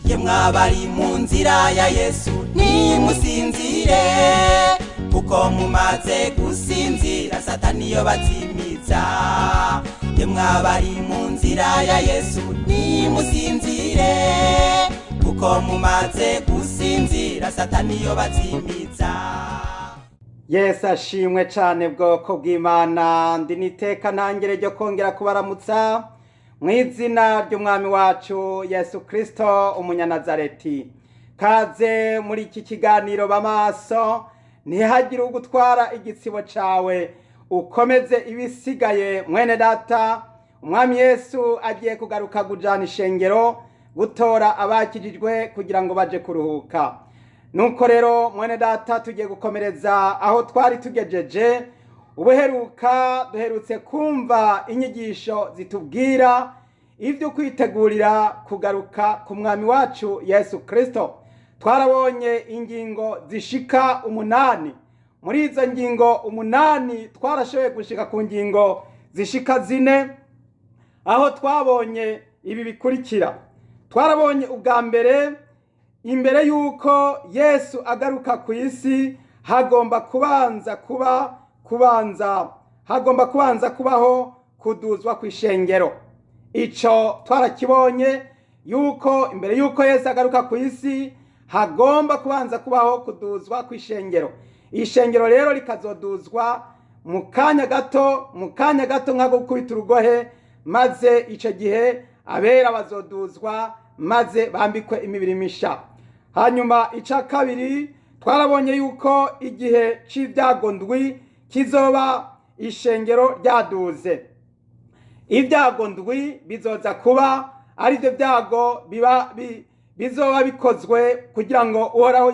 ye mwabari mu nzira ya Yesu nimusinzire kuko mumaze gusinzira satani yo bazimiza ye mwabari mu nzira ya Yesu nimusinzire kuko mumaze gusinzira satani yo bazimiza. Yesu ashimwe cyane bwoko bw'Imana, ndi niteka ntangere ryo kongera kubaramutsa mu izina ry'umwami wacu Yesu Kristo umunyanazareti. Kaze muri iki kiganiro bamaso, ntihagire ugutwara igitsibo cawe, ukomeze ibisigaye mwene data. Umwami Yesu agiye kugaruka gujana ishengero gutora abakijijwe kugira ngo baje kuruhuka. Nuko rero mwene data tugiye gukomereza aho twari tugejeje ubuheruka. Duherutse kumva inyigisho zitubwira ivyo kwitegurira kugaruka ku mwami wacu Yesu Kristo. Twarabonye ingingo zishika 8. Muri izo ngingo 8 twarashoboye gushika ku ngingo zishika 4, aho twabonye ibi bikurikira. Twarabonye ubwa mbere, imbere yuko Yesu agaruka ku isi hagomba kubanza kubaho kuduzwa kw'ishengero. Ico twarakibonye yuko imbere yuko Yesu agaruka ku isi hagomba kubanza kubaho kuduzwa kw'ishengero. Ishengero rero likazoduzwa mu kanya gato nka gukubita urugohe, maze ico gihe abera bazoduzwa maze bambikwe imibiri misha. Hanyuma ica kabiri twarabonye yuko igihe c'ivyago ndwi kizoba ishengero ryaduze. Ivyago ndwi bizoza kuba ari vyo vyago bizoba bikozwe kugira ngo uhoraho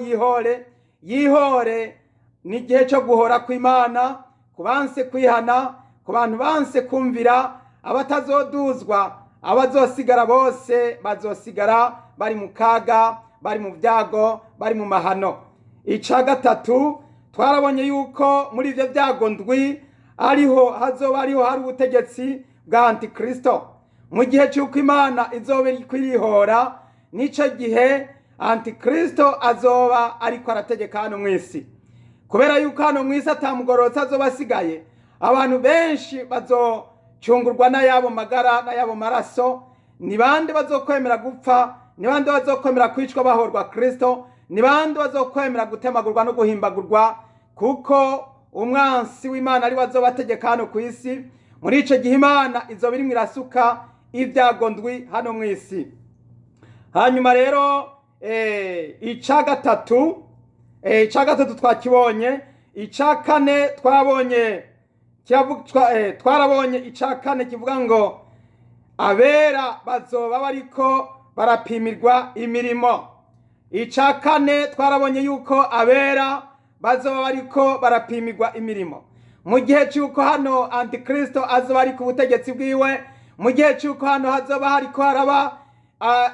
yihore n'igihe co guhora kw'Imana, kubanse kwihana, ku bantu banse kumvira. Abatazoduzwa, abazosigara bose bazosigara bari mu kaga, bari mu vyago, bari mu mahano. Ica gatatu twarabonye yuko muri ivyo vyago ndwi hazoba ariho hari ubutegetsi bwa Antikristo. Mu gihe c'uko Imana izoba iri kwirihora, nico gihe Antikristo azoba ariko arategeka hano mw'isi. Kubera yuko hano mw'isi atamugororotsi azoba asigaye, abantu benshi bazocungurwa n'ayabo magara n'ayabo maraso. Ni bande bazokwemera gupfa? Ni bande bazokwemera kwicwa bahorwa Kristo? Ni bande bazokwemera gutemagurwa no guhimbagurwa? Kuko umwansi w'Imana ari wazobategeka hano ku isi. Muri ico gihe Imana izoba irimwo irasuka ivyago ndwi hano mw'isi. Hanyuma rero ica gatatu twakibonye. Ica kane twarabonye ica kane kivuga ngo abera bazoba bariko barapimirwa imirimo. Ica kane twarabonye yuko abera bazoba bariko barapimirwa imirimo mu gihe cy'uko hano Antikristo azoba ari ku butegetsi bwiwe, mu gihe cy'uko hano hazoba hariko haraba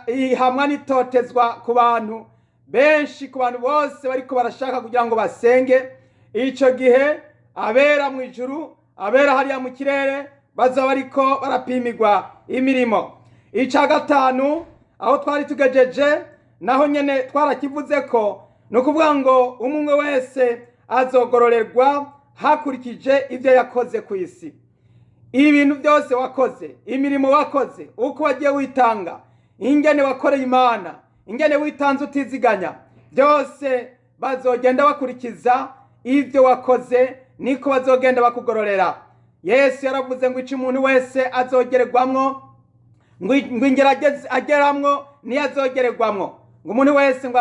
ihamwa n'itotezwa ku bantu benshi, ku bantu bose bariko barashaka kugira ngo basenge. Ico gihe abera mu ijuru, abera hariya mu kirere bazoba bariko barapimirwa imirimo. Ica gatanu aho twari tugejeje naho nyene twarakivuze ko no kuvuga ngo umwe wese azogororerwa hakurikije ivyo yakoze ku isi. Ibintu byose wakoze, imirimo wakoze, uko wagiye witanga, ingene wakoreye Imana, ingene witanze utiziganya, byose bazogenda bakurikiza ivyo wakoze, niko bazogenda bakugororera. Yesu yaravuze ngo ico umuntu wese azogererwamwo, ngo ingerageze ageramwo niyo azogererwamwo, ngo umuntu wese ngo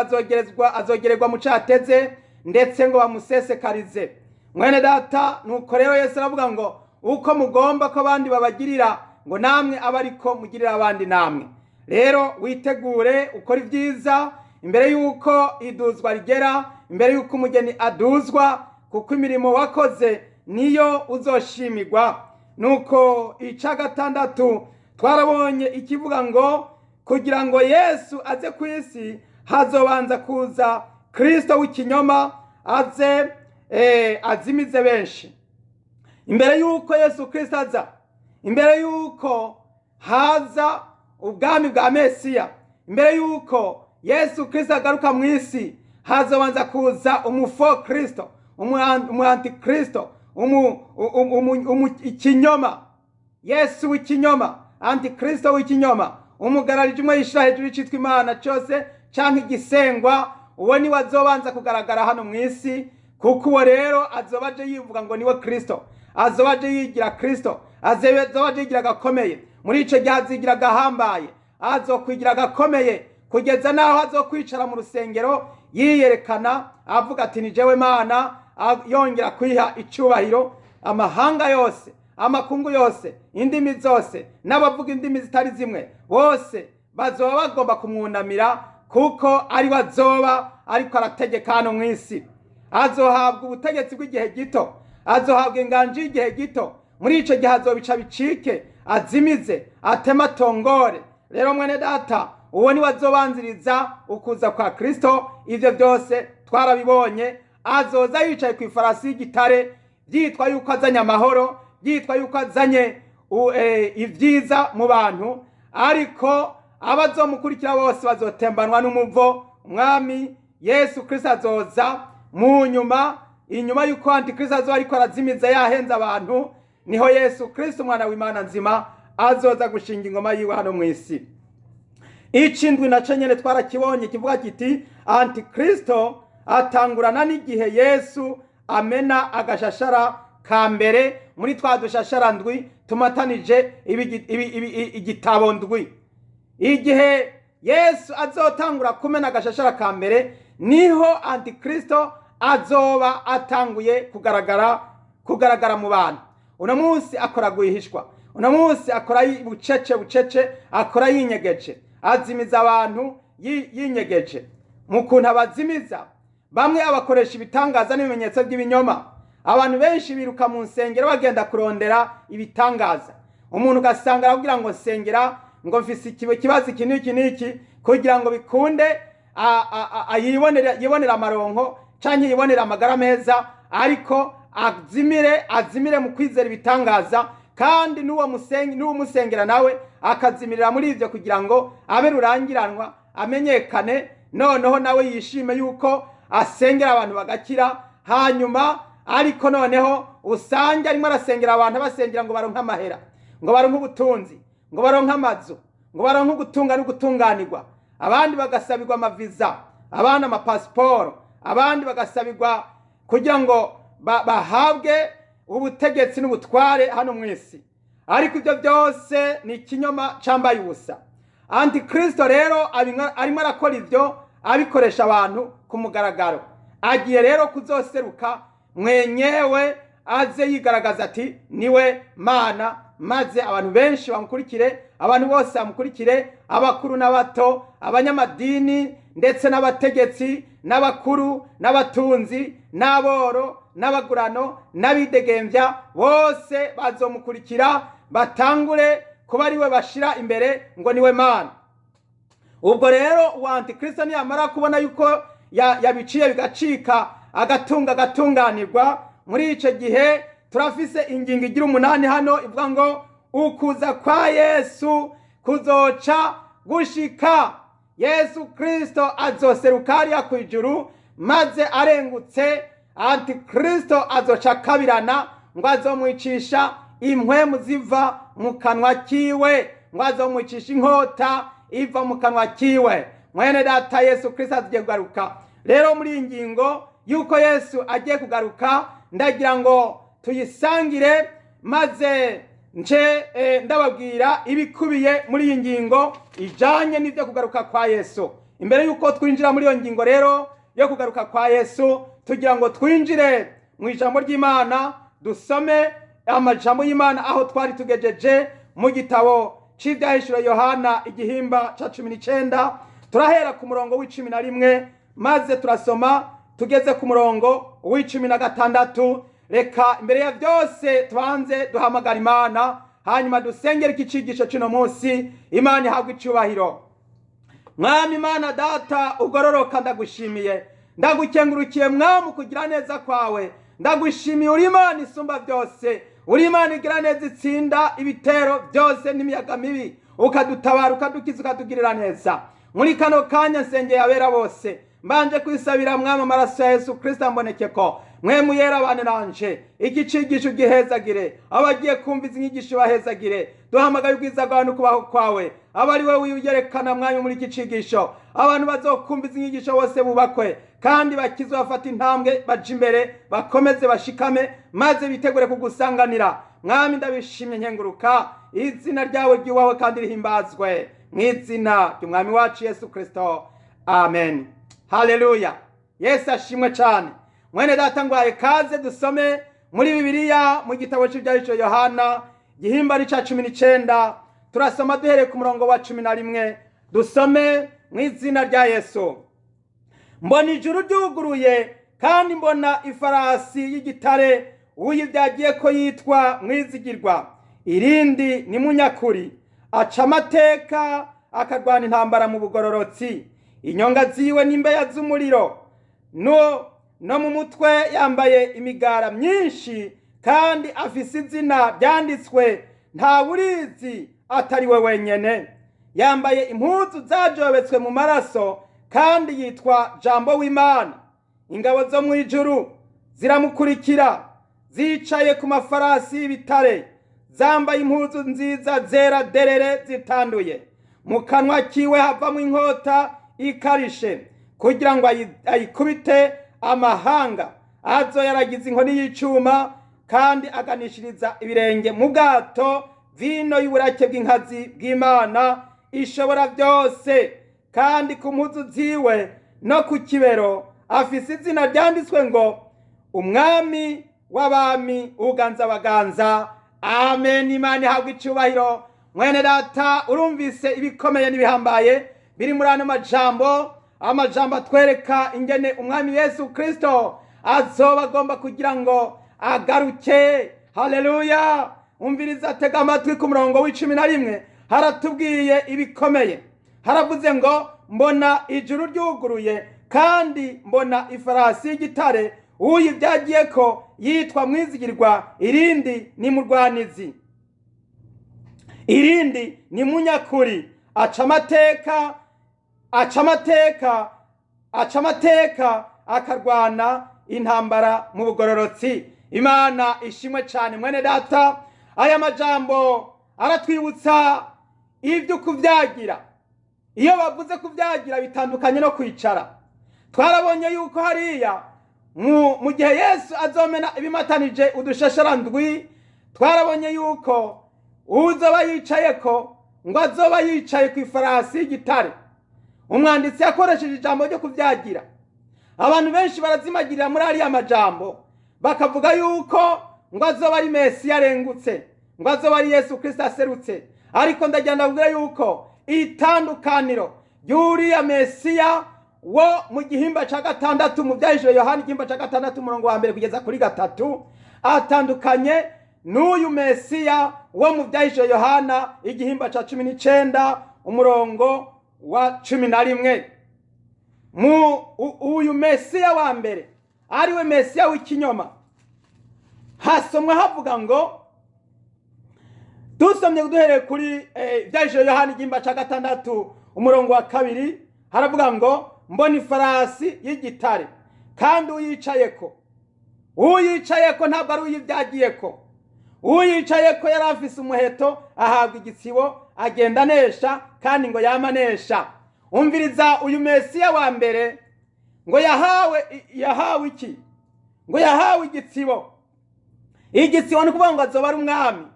azogererwa mu cateze, ndetse ngo bamusesekarize. Mwene data, nuko rero Yesu aravuga ngo uko mugomba ko abandi babagirira, ngo namwe abariko mugirira abandi namwe. Rero witegure ukora ivyiza imbere yuko iduzwa rigera, imbere yuko umugeni aduzwa, kuko imirimo wakoze niyo uzoshimirwa. Nuko ica gatandatu twarabonye ikivuga ngo kugira ngo Yesu aze ku isi hazobanza kuza Kristo w'ikinyoma azimize benshi. Imbere yuko Yesu Kristo aza, imbere yuko haza ubwami bwa Mesiya, imbere yuko Yesu Kristo agaruka mu isi hazobanza kuza umufo Kristo, umuantikristo, ikinyoma, Yesu w'ikinyoma, antikristo w'ikinyoma, umugararije umwe yishira hejuru y'icitwa Imana cyose canke igisengwa. Uwo ni wazobanza kugaragara hano mu isi, kuko uwo rero azobaje yivuga ngo niwe Kristo, azobaje yigira Kristo, azobaje yigira gakomeye. Muri ico gihe azigira gahambaye, azokwigira gakomeye kugeza naho azokwicara mu rusengero yiyerekana avuga ati ni jewe Mana, yongera kwiha icubahiro amahanga yose, amakungu yose, indimi zose, n'abavuga indimi zitari zimwe bose bazoba bagomba kumwunamira, kuko ari wazoba ariko arategeka hano mu isi. Azohabwa ubutegetsi bw'igihe gito, azohabwa inganji y'igihe gito. Muri ico gihe azobica bicike, azimize, atema tongore. Rero mwene data, uwo ni wazobanziriza ukuza kwa Kristo. Ivyo byose twarabibonye. Azoza yicaye ku ifarasi y'igitare, byitwa yuko azanye amahoro, byitwa yuko azanye ibyiza mu bantu, ariko abazomukurikira bose bazotembanwa n'umuvo. Umwami Yesu Kristo azoza mu inyuma yuko antikristo azoba ariko arazimiza yahenze abantu, niho Yesu Kristo umwana w'Imana nzima azoza gushinga ingoma yiwe hano mu isi. Icindwi naco nyene twarakibonye kivuga kiti antikristo atangurana n'igihe Yesu amena agashashara ka mbere muri twa dushashara ndwi tumatanije igitabo ndwi. Igihe Yesu azotangura kumena agashashara ka mbere, niho antikristo azoba atanguye kugaragara mu bantu. Uno munsi akora guhishwa, uno munsi akora bucece, akora yinyegeje, azimiza abantu yinyegeje. Mu kuntu abazimiza, bamwe abakoresha ibitangaza n'ibimenyetso by'ibinyoma. Abantu benshi biruka mu nsengero bagenda kurondera ibitangaza. Umuntu ugasanga aravugira ngo nsengera, ngo mfise ikibazo iki n'iki kugira ngo bikunde yibonera amaronko canke yibonera amagara meza, ariko azimire mu kwizera ibitangaza, kandi n'uwo musengera nawe akazimirira muri ivyo kugira ngo abe rurangiranwa, amenyekane, noneho nawe yishime yuko asengera abantu bagakira. Hanyuma ariko noneho usange arimo arasengera abantu, abasengera ngo baronke amahera, ngo baronke ubutunzi, ngo baronke amazu, ngo baronke ugutunga n'ugutunganirwa. Abandi bagasabirwa amaviza, abandi amapasiporo, abandi bagasabirwa kugira ngo bahabwe ubutegetsi n'ubutware hano mu isi. Ariko ibyo byose ni ikinyoma cambaye ubusa. Antikristo rero arimo arakora ivyo, abikoresha abantu ku mugaragaro. Agiye rero kuzoseruka mwenyewe, aze yigaragaza ati niwe Mana, maze abantu benshi bamukurikire, abantu bose bamukurikire, abakuru n'abato, abanyamadini ndetse n'abategetsi, n'abakuru n'abatunzi, n'aboro n'abagurano n'abidegembya, bose bazomukurikira, batangure kuba ariwe bashira imbere ngo niwe Mana. Ubwo rero uwo antikristo niyamara kubona yuko yabiciye bigacika, agatunganirwa, muri ico gihe turafise ingingo igira 8 hano ivuga ngo ukuza kwa Yesu kuzoca gushika. Yesu Kristo azoseruka hariya kwijuru, maze arengutse antikristo azoca kabirana, ngo azomwicisha impwemu ziva mu kanwa kiwe, ngo azomwicisha inkota iva mu kanwa kiwe. Mwene data, Yesu Kristo agiye kugaruka. Rero muri ingingo yuko Yesu agiye kugaruka, ndagira ngo tuyisangire, maze ndababwira ibikubiye muri iyi ngingo ijanye n'ibyo kugaruka kwa Yesu. Imbere yuko twinjira muri iyo ngingo rero yo kugaruka kwa Yesu, tugira ngo twinjire mu ijambo ry'Imana, dusome amajambo y'Imana aho twari tugejeje mu gitabo c'Ivyahishuro Yohana igihimba ca 19. Turahera ku murongo w'11 maze turasoma tugeze ku murongo w'16. Reka imbere ya byose tubanze duhamagara Imana, hanyuma dusengera iki cigisho cy'uno munsi. Imana ihabwe icubahiro. Mwami Imana Data ugororoka, ndagushimiye, ndagukengurukiye Mwami kugira neza kwawe. Ndagushimiye, uri Imana isumba byose, uri Imana igira neza, itsinda ibitero byose n'imiyaga mibi, ukadutabara, ukadukiza, ukatugirira neza. muri kano kanya nsengeye abera bose, mbanje kwisabira mwami amaraso ya Yesu Kristo amboneke ko mwemu yera abane nanje, iki cigisho gihezagire, abagiye kumva izi nyigisho bahezagire, duhamagaye ubwiza bwawe n'ukubaho kwawe, abari we wiyerekana mwami muri iki cigisho, abantu bazokumva izi nyigisho bose bubakwe kandi bakizwe, bafata intambwe baje imbere, bakomeze bashikame, maze bitegure kugusanganira. Mwami ndabishimye nkenguruka, izina ryawe ryubawe kandi rihimbazwe, mu izina ry'umwami wacu Yesu Kristo, amen. Haleluya, Yesu ashimwe cyane. Mwene data ngwaye kaze dusome muri Bibiliya mu gitabo cy'Ibyahishuriwe Yohana gihimba ni ca 19, turasoma duhereye ku murongo wa 11. Dusome mu izina rya Yesu. Mbona ijuru ryuguruye kandi mbona ifarasi y'igitare, uyibyagiye ko yitwa Mwizigirwa, irindi ni Munyakuri, aca amateka akarwana intambara mu bugororotsi, inyonga ziwe n'imbeya z'umuriro, no mu mutwe yambaye imigara myinshi, kandi afise izina byanditswe nta burizi atari we wenyene. Yambaye impuzu zajobetswe mu maraso, kandi yitwa Jambo w'Imana. Ingabo zo mu ijuru ziramukurikira, zicaye ku mafarasi y'ibitare, zambaye impuzu nziza zera derere zitanduye. Mu kanwa kiwe havamo inkota ikarishe, kugira ngo ayikubite amahanga. Azo yaragize inkoni y'icuma, kandi aganishiriza ibirenge mu bwato vino y'uburake bw'inkazi bw'Imana ishobora byose. Kandi ku mpuzu ziwe no ku kibero afise izina ryanditswe ngo Umwami w'abami, uganza abaganza. Amen. Imana ihabwe icyubahiro. Mwene data, urumvise ibikomeye n'ibihambaye biri muri ano amajambo atwereka ingene umwami Yesu Kristo azoba agomba kugira ngo agaruke. Haleluya. Umviriza, tega amatwi ku murongo w'11 haratubwiye ibikomeye. Haravuze ngo mbona ijuru ryuguruye kandi mbona ifarasi y'igitare, uyibyagiye ko yitwa Mwizigirwa, irindi ni Murwanizi, irindi ni Munyakuri, aca amateka akarwana intambara mu bugororotsi. Imana ishimwe cyane. Mwene data, aya majambo aratwibutsa ibyo kuvyagira. Iyo bavuze kuvyagira bitandukanye no kwicara. Twarabonye yuko hariya mu gihe Yesu azomena ibimatanije udushasharandwi, twarabonye yuko uzoba yicayeko ngo azoba yicaye ku ifarasi y'igitare. Umwanditsi yakoresheje ijambo ryo kuvyagira. Abantu benshi barazimagirira muri ariya majambo, bakavuga yuko ngo azoba ari Mesiya arengutse, ngo azoba ari Yesu Kristo aserutse. Ariko ndagira ndabwira yuko itandukaniro ry'uriya Mesiya wo mu gihimba ca 6 mu Byahishuriwe Yohana igihimba ca 6 umurongo wa 1 kugeza kuri 3 atandukanye n'uyu Mesiya wo mu Byahishuriwe Yohana igihimba ca 19 umurongo wa 11. Uyu Mesiya wa mbere ariwe Mesiya w'ikinyoma. Hasomwa havuga ngo, dusomye duhereye kuri Byahishuriwe Yohana igihimba ca 6 umurongo wa 2, haravuga ngo mbona ifarasi y'igitare kandi uyicayeko ntabwo ari uyibyagiyeko. Uyicayeko yari afise umuheto, ahabwa igitsibo, agenda anesha kandi ngo yamanesha. Umviriza, uyu Mesiya wa mbere ngo yahawe iki? Ngo yahawe igitsibo. Igitsibo ni kuvuga ngo azoba ari umwami.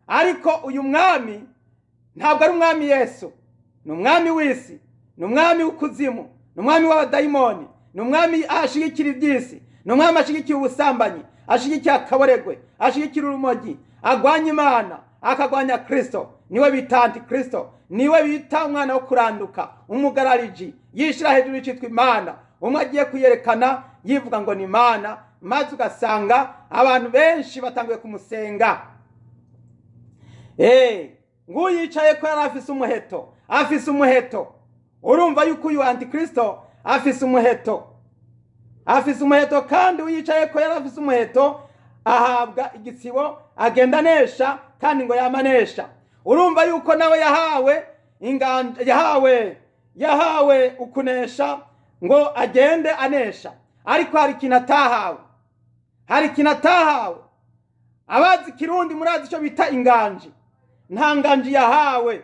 Ariko uyu mwami ntabwo ari umwami Yesu, ni umwami w'isi, ni umwami w'ikuzimu, ni umwami w'abadayimoni, ni umwami ashigikira iby'isi, ni umwami ashigikira ubusambanyi, ashigikira akaboregwe, ashigikira urumogi, agwanya Imana, akagwanya Kristo. Niwe bita Antikristo, niwe bita umwana wo kuranduka, umugarariji, yishira hejuru y'icitwa Imana. Umwe agiye kuyerekana yivuga ngo ni Imana, maze ugasanga abantu benshi batanguye kumusenga. Nguyu yicaye ko yari afise umuheto. Urumva yuko uyu Antikristo afise umuheto, kandi uyicaye ko yari afise umuheto ahabwa igitsibo, agenda anesha kandi ngo yamanesha. Urumva yuko nawe yahawe yahawe ukunesha ngo agende anesha, ariko hari ikintu atahawe. Hari ikintu atahawe. Abazi Kirundi murazi icyo bita inganji. Nta nganji yahawe.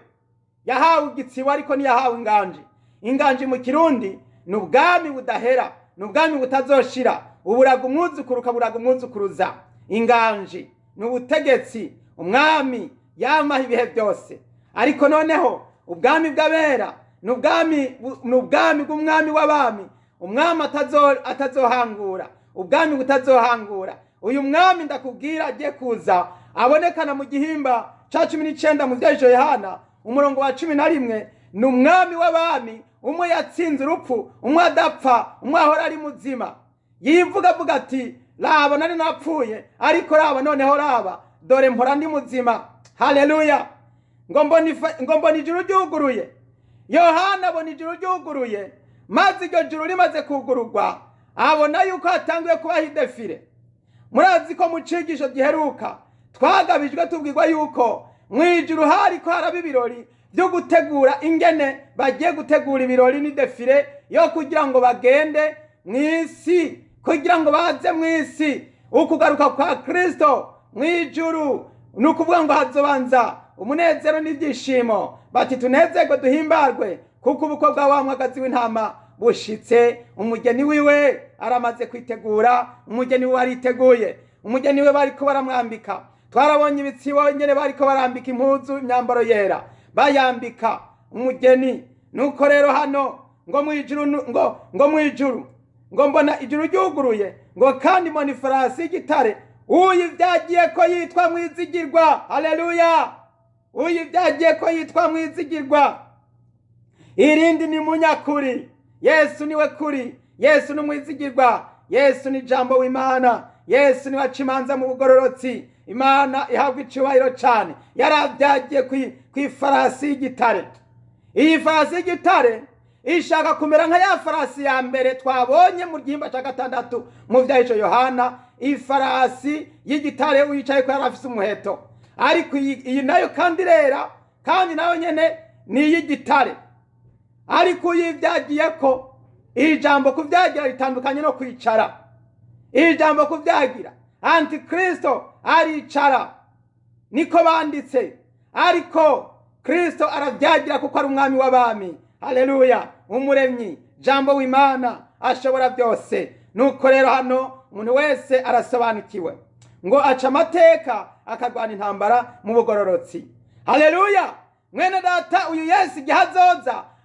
Yahawe igitsibo ariko ntiyahawe inganji. Inganji mu Kirundi ni ubwami budahera, ni ubwami butazoshira, uburaga umwuzukuru ukaburaga umwuzukuruza. Inganji ni ubutegetsi umwami yamaha ibihe byose. Ariko noneho ubwami bw'abera ni ubwami bw'umwami w'abami, umwami atazohangura, ubwami butazohangura. Uyu mwami ndakubwira agiye kuza abonekana mu gihimba ca 19 mu vya Yohana umurongo wa 11. Ni umwami w'abami, umwe yatsinze urupfu, umwe adapfa, umwe ahora ari muzima. Yivuga avuga ati raba nari napfuye, ariko raba noneho raba dore mpora ndi muzima. Haleluya. Ngo mbona ijuru ryuguruye. Yohana abona ijuru ryuguruye, maze iryo juru rimaze kugururwa abona yuko hatanguye kubaho idefire. Murazi ko mu cigisho giheruka twagabijwe tubwirwa yuko mwijuru hariko haraba ibirori byo gutegura ingene bagiye gutegura ibirori n'idefire yo kugira ngo bagende mw'isi, kugira ngo baze mw'isi. Ukugaruka kwa Kristo mwijuru nukuvuga ngo hazobanza umunezero n'ibyishimo, bati tunezerwe duhimbarwe kuko ubukwe bwa wa mwagazi w'intama bushitse. Umugeni wiwe aramaze kwitegura, umugeni wiwe ariteguye, umugeni wiwe bariko baramwambika. Twarabonye ibitsibo nyene bariko barambika impuzu, imyambaro yera bayambika umugeni. Nuko rero hano ngo mwijuru ngo mbona ijuru ryuguruye, ngo kandi mbona ifarasi y'igitare, uyivyagiye ko yitwa Mwizigirwa. Haleluya. Uyivyagiye ko yitwa Mwizigirwa. Irindi ni munyakuri. Yesu niwe kuri, Yesu ni Mwizigirwa, Yesu ni jambo w'Imana, Yesu ni wacimanza mu bugororotsi. Imana ihabwa icubahiro cyane. Yaravyagiye kwifarasi y'igitare. Iyi farasi y'igitare ishaka kumera nka ya farasi ya mbere twabonye mu gihimba cya 6 mu vyahisho Yohana. Ifarasi y'igitare uyicaye ko yarafise umuheto, ariko iyi nayo kandi rera, kandi nayo nyene ni y'igitare. Ariko uyivyagiye ko ijambo kuvyagira ritandukanye no kwicara. Ijambo kuvyagira Antikristo aricara, niko banditse, ariko Kristo aravyagira kuko ari umwami w'abami. Haleluya. Umuremyi, jambo w'Imana, ashobora byose. Nuko rero hano umuntu wese arasobanukiwe ngo aca amateka akagwana intambara mu bugororotsi. Haleluya. Mwene data, uyu Yesu igihe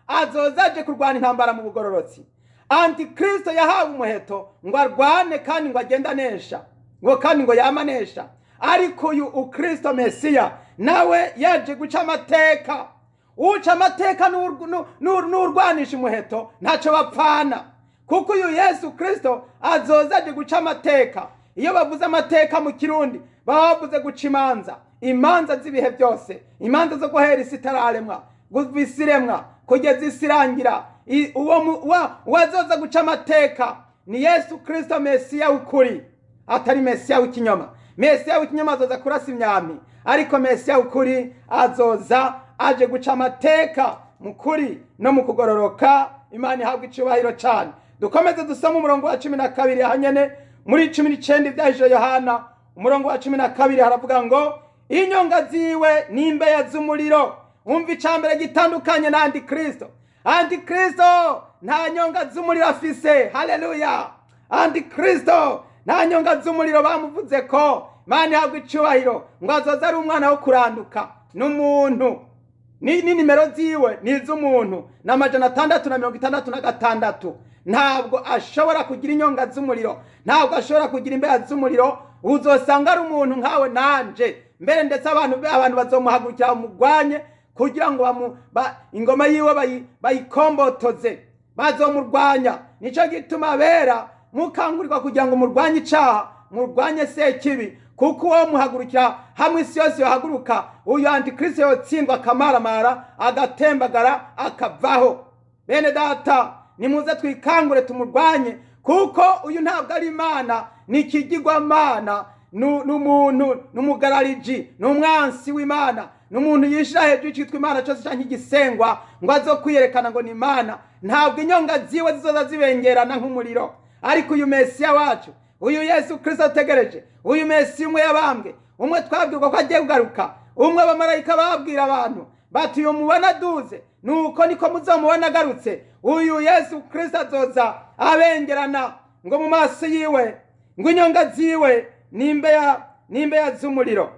azoza aje kurwana intambara mu bugororotsi. Antikristo yahawe umuheto ngo arwane kandi ngo agenda nesha, ngo kandi ngo yamanesha. Ariko uyu Ukristo Mesiya nawe yaje guca amateka. Uca amateka n'urwanisha umuheto ntaco bapfana, kuko uyu Yesu Kristo azoza aje guca amateka. Iyo bavuze amateka mu Kirundi baba bavuze guca imanza z'ibihe byose, imanza zo guhera isi itararemwa, guvisiremwa kugeza isi irangira. Uwazoza guca amateka ni Yesu Kristo Mesiya w'ukuri, atari Mesiya w'ikinyoma. Mesiya w'ikinyoma azoza kurasa imyami, ariko Mesiya w'ukuri azoza aje guca amateka mu kuri no mu kugororoka. Imana ihabwa icubahiro cyane. Dukomeze dusoma umurongo wa 12 hanyene muri 19 vyahisho Yohana umurongo wa 12 haravuga ngo inyonga ziwe n'imbeya z'umuriro. Umva icambere gitandukanye na Antikristo. Antikristo nta nyonga z'umuriro afise. Haleluya. Antikristo nta nyonga z'umuriro bamuvuze ko. Imana ihabwa icubahiro ngo azoza ari umwana wo kuranduka n'umuntu. Ni nimero ziwe ni iz'umuntu na 666. Ntabwo ashobora kugira inyonga z'umuriro, ntabwo ashobora kugira imbeya z'umuriro. Uzosanga ari umuntu nkawe nanje, mbere ndetse abantu bazomuhagurukira umugwanye kugira ngo ingoma yiwe bayikombotoze, bazomurwanya. Nico gituma bera mukangurirwa kugira ngo murwanye icaha, murwanye sekibi, kuko uwo muhagurukira hamwe isi yose yohaguruka, uyu Antikristo yotsindwa akamaramara agatembagara akavaho. Bene data, nimuze twikangure tumurwanye, kuko uyu ntabwo ari Imana, ni ikigirwamana, n'umuntu n'umugarariji n'umwansi w'Imana n'umuntu yishira hejuru y'icitwa Imana cyose canke igisengwa ngo azokwiyerekana ngo ni Imana. Ntabwo inyonga ziwe zizoza zibengerana nk'umuriro. Ariko uyu Mesiya wacu, uyu Yesu Kristo ategereje, uyu Mesiya umwe yabambwe, umwe twabwirwa ko agiye kugaruka, umwe abamarayika babwira abantu bati uyu mubona duze nuko niko muzomubona agarutse. Uyu Yesu Kristo azoza abengerana ngo mu maso yiwe ngo inyonga ziwe nimbeya z'umuriro,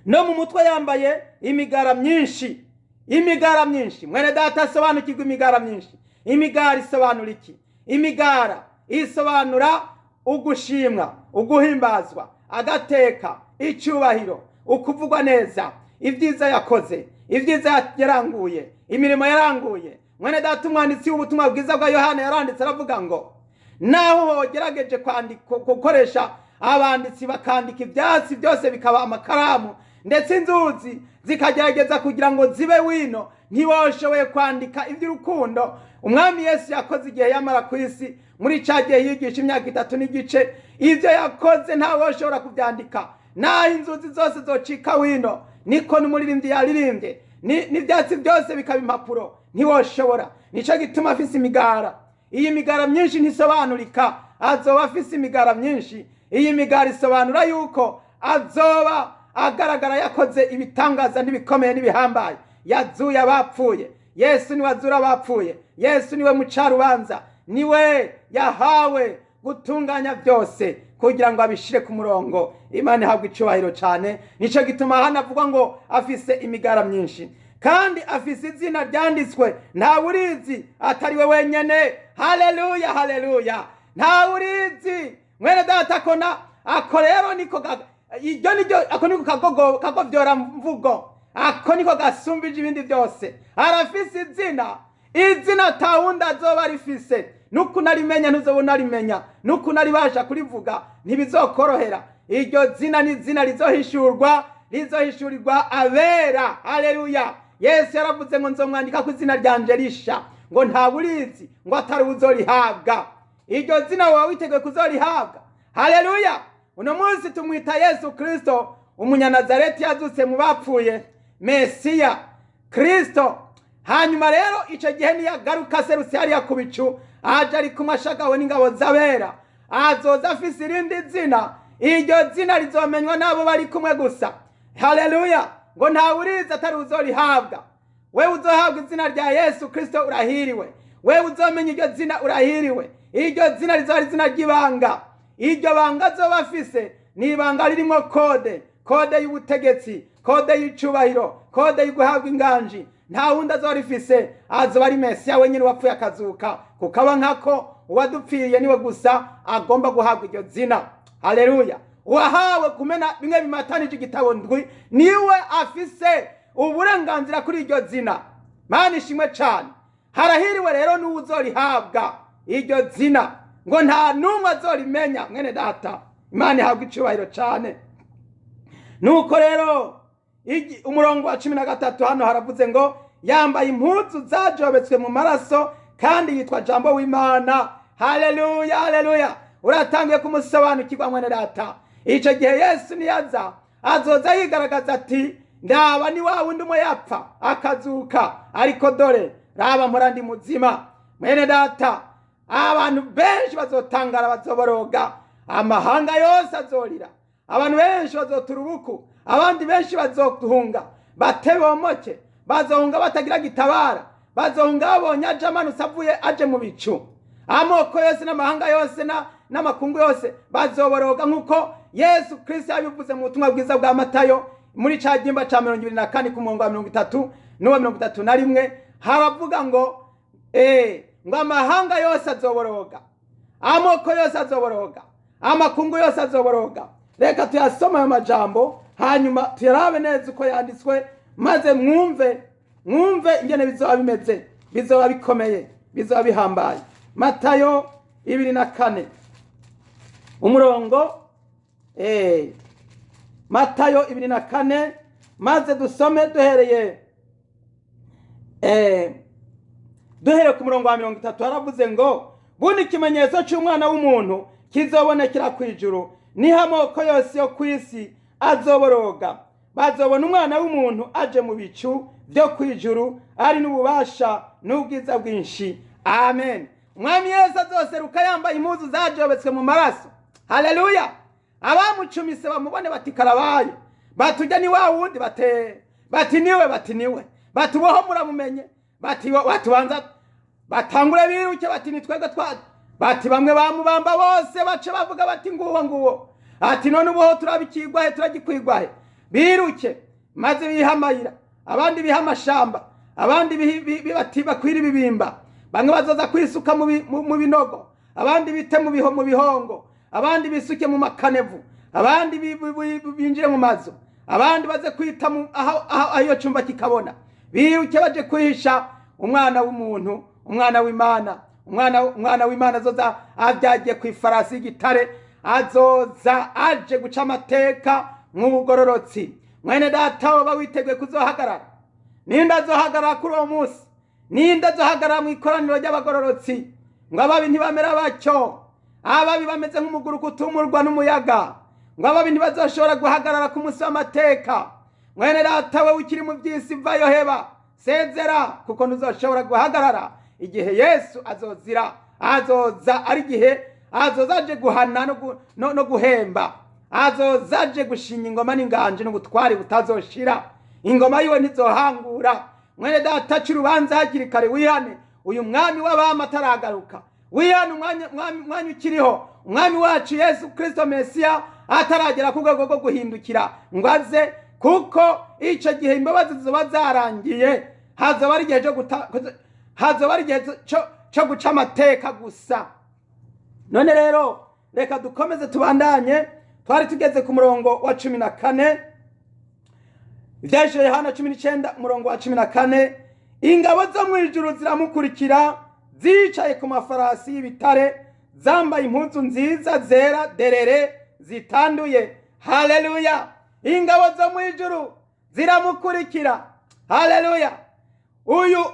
no mu mutwe yambaye imigara myinshi. Imigara myinshi, mwene data asobanukirwa imigara myinshi. Imigara isobanura iki? Imigara isobanura ugushimwa, uguhimbazwa, agateka, icyubahiro, ukuvugwa neza, ibyiza yakoze, ibyiza yaranguye, imirimo yaranguye. Mwene data umwanditsi w'ubutumwa bwiza bwa Yohana yaranditse aravuga ngo naho hogerageje gukoresha abanditsi bakandika ibyatsi byose bikaba amakaramu, ndetse inzuzi zikagerageza kugira ngo zibe wino, ntiboshoboye kwandika iby'urukundo umwami Yesu yakoze igihe yamara ku isi. Muri ca gihe yigisha imyaka 3 n'igice, ibyo yakoze ntawoshobora kubyandika. Naho inzuzi zose zocika wino, niko n'umuririmbyi yaririmbye, n'ibyatsi byose bikaba impapuro, ntiwoshobora. Nico gituma afise imigara. Iyi migara myinshi ntisobanurika, azoba afise imigara myinshi. Iyi migara isobanura yuko azoba agaragara yakoze ibitangaza n'ibikomeye n'ibihambaye. Yazuye abapfuye. Yesu niwe azura abapfuye. Yesu niwe mucarubanza, niwe yahawe gutunganya byose kugira ngo abishire ku murongo. Imana ihabwa icubahiro cyane. Nico gituma hano avuga ngo afise imigara myinshi, kandi afise izina ryanditswe nta urizi atari we wenyene. Haleluya, haleluya, nta urizi. Mwene data kona ako rero niko iryo niryo ako niko kagovyora mvugo, ako niko gasumbije ibindi byose. Arafise izina tawunda azoba rifise, nuko narimenya ntuzobona rimenya, nuko naribasha kurivuga ntibizokorohera. Iryo zina ni zina rizohishurirwa abera. Haleluya. Yesu yaravuze ngo nzomwandika ku izina ryanje risha, ngo nta burizi ngo atari uzorihabwa. Iryo zina wawe witeguye kuzorihabwa. Haleluya. Uno munsi tumwita Yesu Kristo, umunyanazareti yazutse mu bapfuye, Mesiya Kristo. Hanyuma rero ico gihe niyagaruka serutse hariya ku bicu, aje ari kumwe ashagawe n'ingabo z'abera, azoza afise irindi zina. Iryo zina rizomenywa nabo bari kumwe gusa. Haleluya. Ngo nta urizi atari uzorihabwa. Wewe uzohabwa izina rya Yesu Kristo urahiriwe. Wewe uzomenya iryo zina urahiriwe. Iryo zina rizoba izina ry'ibanga. Iryo banga azoba afise ni ibanga ririmo kode y'ubutegetsi, kode y'icubahiro, kode y'uguhabwa inganji. Nta wundi azoba rifise, azoba ari Mesiya wenyine wapfuye akazuka. Kukaba nkako uwadupfiriye niwe gusa agomba guhabwa iryo zina. Haleluya. Uwahawe kumena bimwe bimatanije igitabo ndwi niwe afise uburenganzira kuri iryo zina. Mana ishimwe cyane. Harahiriwe rero n'uzorihabwa iryo zina, ngo nta numwe azorimenya. Mwene data, Imana ihabwa icubahiro cyane. Nuko rero umurongo wa 13 hano haravuze ngo yambaye impuzu zajobetswe mu maraso, kandi yitwa Jambo w'Imana. Haleluya, haleluya. Uratangiye kumusobanukirwa mwene data. Ico gihe Yesu niyaza azoza yigaragaza ati ndaba ni wa wundi umwe yapfa akazuka, ariko dore raba murandi muzima. Mwene data, abantu benshi bazotangara, bazoboroga, amahanga yose azorira, abantu benshi bazoturubuku, abandi benshi bazohunga batebomoke, bazohunga batagira gitabara, bazohunga babonye aje amanutse avuye aje mu bicu. Amoko yose n'amahanga yose n'amakungu yose bazoboroga, nk'uko Yesu Kristo yabivuze mu butumwa bwiza bwa Matayo muri ca gimba ca 24 ku murongo wa 30 n'uwa 31 haravuga ngo ngo amahanga yose azoboroga, amoko yose azoboroga, amakungu yose azoboroga. Reka tuyasoma ayo majambo hanyuma tuyarabe neza uko yanditswe, maze mwumve ingene bizoba bimeze, bizoba bikomeye, bizoba bihambaye. Matayo 24 umurongo Matayo 24, maze dusome duhereye ku murongo wa 30. Haravuze ngo bundi ikimenyetso cy'umwana w'umuntu kizobonekera ku ijuru, niho amoko yose yo ku isi azoboroga, bazobona umwana w'umuntu aje mu bicu byo kwijuru ari n'ububasha n'ubwiza bwinshi. Amen. Umwami Yesu azoseruka yambaye impuzu zajobetswe mu maraso. Haleluya. Abamucumise bamubone bati karabaye, batujya ni wa wundi, bati niwe, bati woho muramumenye, bati watubanza, batangure biruke bati ni twebwe bati bamwe bamubamba bose bace bavuga bati nguwo, ati none ubuho turabikigwahe turagikwigwahe, biruke maze bihamayira, abandi bihamashamba, abandi bakwira ibibimba, bamwe bazoza kwisuka mu binogo, abandi bite mu bihongo, abandi bisuke mu makanevu, abandi binjire mu mazu, abandi baze kwita aho iyo cyumba kikabona, biruke baje kwihisha umwana w'umuntu, umwana w'Imana. Umwana w'Imana azoza avyagiye ku ifarasi y'igitare, azoza aje guca amateka mu bugororotsi. Mwene data woba witeguye kuzohagarara? Ninde azohagarara kuri uwo munsi? Ninde azohagarara mu ikoraniro ry'abagororotsi ngo ababi ntibamera batyo? Ababi bameze nk'umuguruka utumurwa n'umuyaga, ngo ababi ntibazoshobora guhagarara ku munsi w'amateka. Mwene data we ukiri mu by'isi, vayo heba, sezera, kuko ntuzoshobora guhagarara igihe Yesu azoza ari igihe azoza aje guhana no guhemba, azoza aje gushinya ingoma n'inganje n'ubutwari butazoshira. Ingoma yiwe ntizohangura. Mwene data cy'urubanza hakiri kare wihane, uyu mwami w'abami ataragaruka. Wihane umwanya ukiriho, umwami wacu Yesu Kristo Mesiya ataragera ku rwego rwo guhindukira ngo aze, kuko icyo gihe imbabazi zizoba zarangiye, hazoba ari igihe cyo guca amateka gusa. None rero reka dukomeze tubandanye. Twari tugeze ku murongo wa 14, Ivyahishuriwe Yohana 19 umurongo wa 14. Ingabo zo mu ijuru ziramukurikira zicaye ku mafarasi y'ibitare, zambaye impuzu nziza zera derere zitanduye. Haleluya. Ingabo zo mu ijuru ziramukurikira. Haleluya. Uyu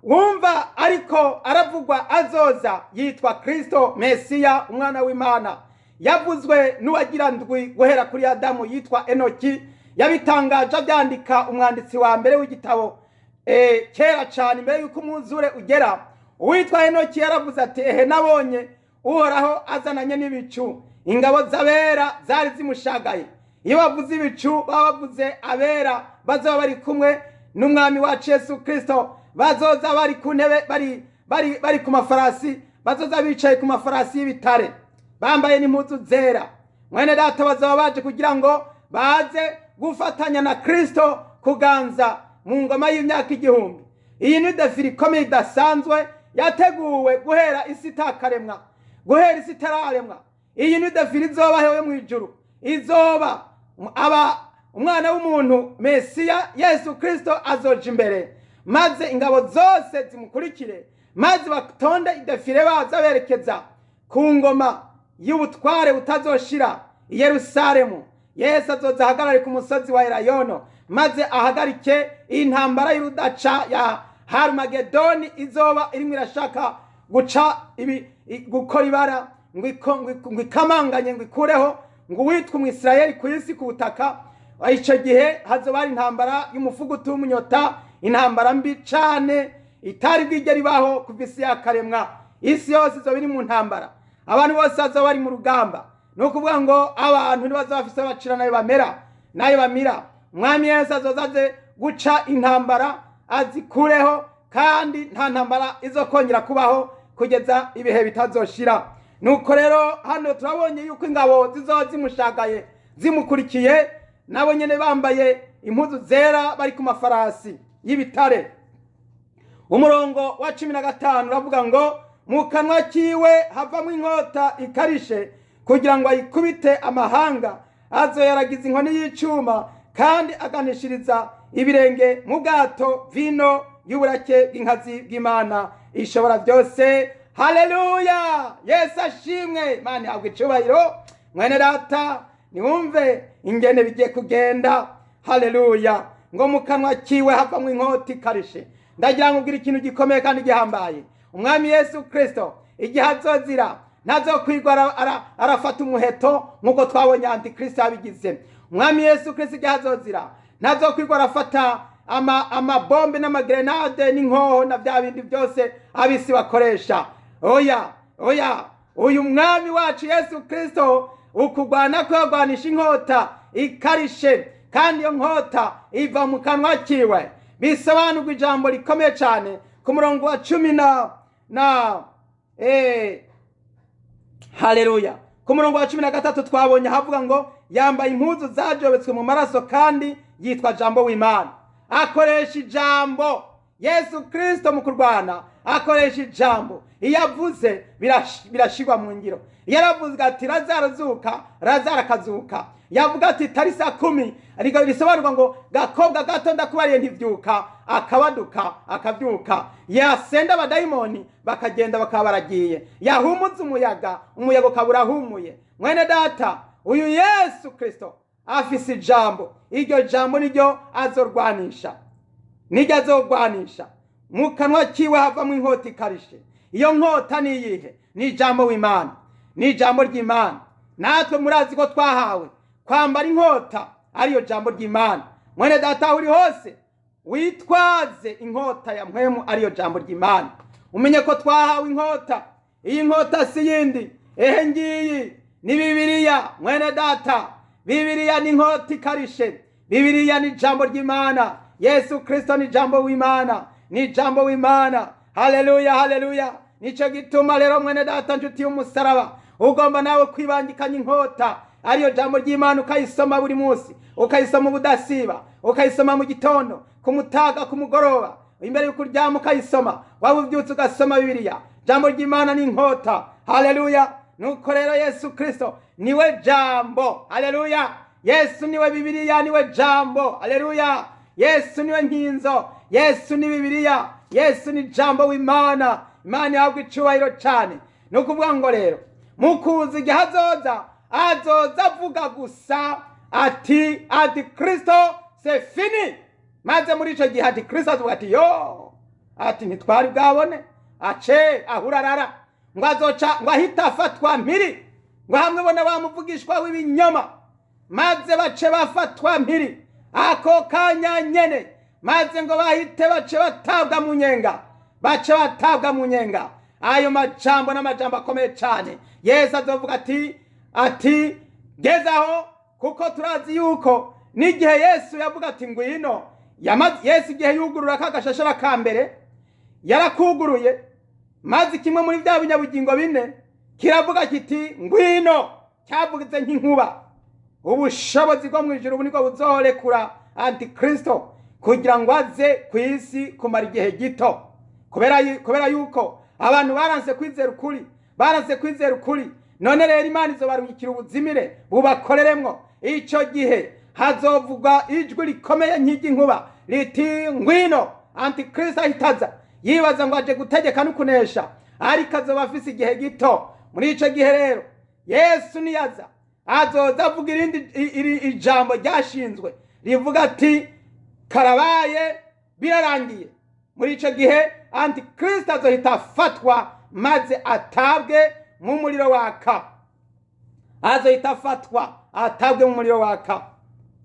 wumva ariko aravugwa azoza yitwa Kristo Mesiya, umwana w'Imana. Yavuzwe n'uwagira ndwi guhera kuri Adamu yitwa Enoki. Yabitangaje abyandika umwanditsi wa mbere w'igitabo kera cyane mbere yuko umwuzure ugera. Uwitwa Enoki yaravuze ati nabonye Uhoraho azananye n'ibicu, ingabo z'abera zari zimushagaye. Iyo bavuze ibicu bavuze abera bazoba bari kumwe n'umwami wacu Yesu Kristo, bazoza bari ku ntebe, bari ku mafarasi, bazoza bicaye ku mafarasi y'ibitare, bambaye n'impuzu zera. Mwene data bazoba baje kugira ngo baze gufatanya na Kristo kuganza mu ngoma y'imyaka 1000. Iyi ni defile ikomeye idasanzwe yateguwe guhera isi itakaremwa, guhera isi itararemwa. Iyi ni defile izobaho yo mu ijuru, izoba umwana w'umuntu Mesiya Yesu Kristo azoja imbere, maze ingabo zose zimukurikire, maze batonde idefile baza berekeza ku ngoma y'ubutware butazoshira i Yerusalemu. Yesu azoza ahagarare ku musozi wa Elayono, maze ahagarike intambara y'urudaca ya Harumagedoni izoba irimwe irashaka guca gukora ibara ngo ikamanganye ngo ikureho ngo witwa umwisirayeli ku isi ku butaka. Icyo gihe hazoba ari intambara y'umufugutu w'umunyota, intambara mbi cyane itari bwigera ibaho kuva isi yakaremwa. Isi yose izoba iri mu ntambara, abantu bose bazoba bari mu rugamba. No kuvuga ngo abantu ntibazoba bafise abacira nayo bamera nayo bamira. Umwami Yesu azozaze guca intambara azikureho, kandi nta ntambara izokongera kubaho kugeza ibihe bitazoshira. Nuko rero hano turabonye yuko ingabo zizoba zimushagaye zimukurikiye, nabo nyene bambaye impuzu zera bari ku mafarasi y'ibitare. Umurongo wa 15 uravuga ngo mu kanwa kiwe havamo inkota ikarishe kugira ngo ayikubite amahanga. Azoyaragiza inkoni y'icuma kandi aganishiriza ibirenge mu bwato vino y'uburake bw'inkazi bw'Imana ishobora byose. Haleluya. Yesu ashimwe. Imana ihabwe icyubahiro. Mwene data niwumve ingene bigiye kugenda. Haleluya. Ngo mu kanwa kiwe havamo inkota ikarishe. Ndagira ngo ubwire ikintu gikomeye kandi gihambaye. Umwami Yesu Kristo igihe azozira ntazokwirwa arafata umuheto nk'uko twabonye antikristo yabigize. Umwami Yesu Kristo igihe azozira ntazokwirwa arafata amabombe n'amagrenade n'inkoho na bya bindi byose abisi bakoresha. Oya, uyu mwami wacu Yesu Kristo ukugwana ko yagwanisha inkota ikarishe, kandi iyo nkota iva mu kanwa kiwe. Bisobanurwa ijambo rikomeye cyane ku murongo wa 10 haleluya, ku murongo wa 13 twabonye havuga ngo yambaye impuzu zajobetswe mu maraso kandi yitwa jambo w'Imana. Akoresha ijambo. Yesu Kristo mu kurwana akoresha ijambo. Iyo avuze birashirwa mu ngiro. Yaravuze ati Lazaro zuka, Lazaro akazuka. Yavuga ati tarisa 10 risobanurwa ngo gakobwa gato ndakubariye ntivyuka, akabaduka akavyuka. Yasenda abadayimoni bakagenda bakaba baragiye. Yahumuza umuyaga ukabura humuye. Mwene data, uyu Yesu Kristo afise ijambo. Iryo jambo niryo azorwanisha. Niryo azorwanisha. Mu kanwa kiwe havamo inkota ikarishe. Iyo nkota ni iyihe? Ni ijambo w'Imana, ni ijambo ry'Imana. Natwe murazi ko twahawe kwambara inkota ariyo jambo ry'Imana. Mwene data uri hose witwaze inkota ya mpwemu ariyo jambo ry'Imana. Umenye ko twahawe inkota. Iyi nkota si yindi, ngiyi ni Bibiliya. Mwene data, Bibiliya ni inkota ikarishe. Bibiliya ni jambo ry'Imana. Yesu Kristo ni jambo w'Imana, ni jambo w'Imana. Haleluya. Nico gituma rero mwene data njuti y'umusaraba ugomba nawe kwibangikanya inkota ariyo jambo ry'Imana, ukayisoma buri munsi, ukayisoma ubudasiba, ukayisoma mu gitondo, ku mutaga, ku mugoroba, imbere y'ukuryama ukayisoma, waba uvyutse ugasoma Bibiliya. Jambo ry'Imana ni inkota. Haleluya. Nuko rero Yesu Kristo niwe jambo. Haleluya. Yesu niwe Bibiliya, niwe jambo. Haleluya. Yesu niwe nkinzo. Yesu ni Bibiliya. Yesu ni jambo w'Imana. Imana yahabwa icubahiro cyane. Nukuvuga ngo rero mukuzi igihe azoza avuga gusa ati Kristo c'est fini. Maze muri ico gihe Kristo avuga ati ati ntitwari bwabone ahurarara ngo ahita afatwa mpiri, ngo hamwe bona bamuvugishwa w'ibinyoma, maze bace bafatwa mpiri ako kanya nyene, maze ngo bahite bace batabwa mu nyenga. Ayo majambo n'amajambo akomeye cyane. Yesu azovuga ati gezaho, kuko turazi yuko n'igihe Yesu yavuga ati ngwino, Yesu igihe yugurura kagashashara ka mbere yarakuguruye, maze kimwe muri bya binyabugingo 4 kiravuga kiti ngwino, cyavugize nk'inkuba. Ubushobozi bwo mu ijuru buniko buzorekura Antikristo kugira ngo aze ku isi kumara igihe gito, kubera yuko abantu baranse kwizera ukuri. None rero Imana izobarungikira ubuzimire bubakoreremwo. Ico gihe hazovugwa ijwi rikomeye nk'iry'inkuba riti ngwino. Antikristo ahitaza yibaza ngo aje gutegeka n'ukunesha, ariko azoba afise igihe gito. Muri ico gihe rero Yesu niyaza azoza avuga ijambo ryashinzwe rivuga ati karabaye, birarangiye. Muri ico gihe Antikristo azohita afatwa maze atabwe mu muriro waka.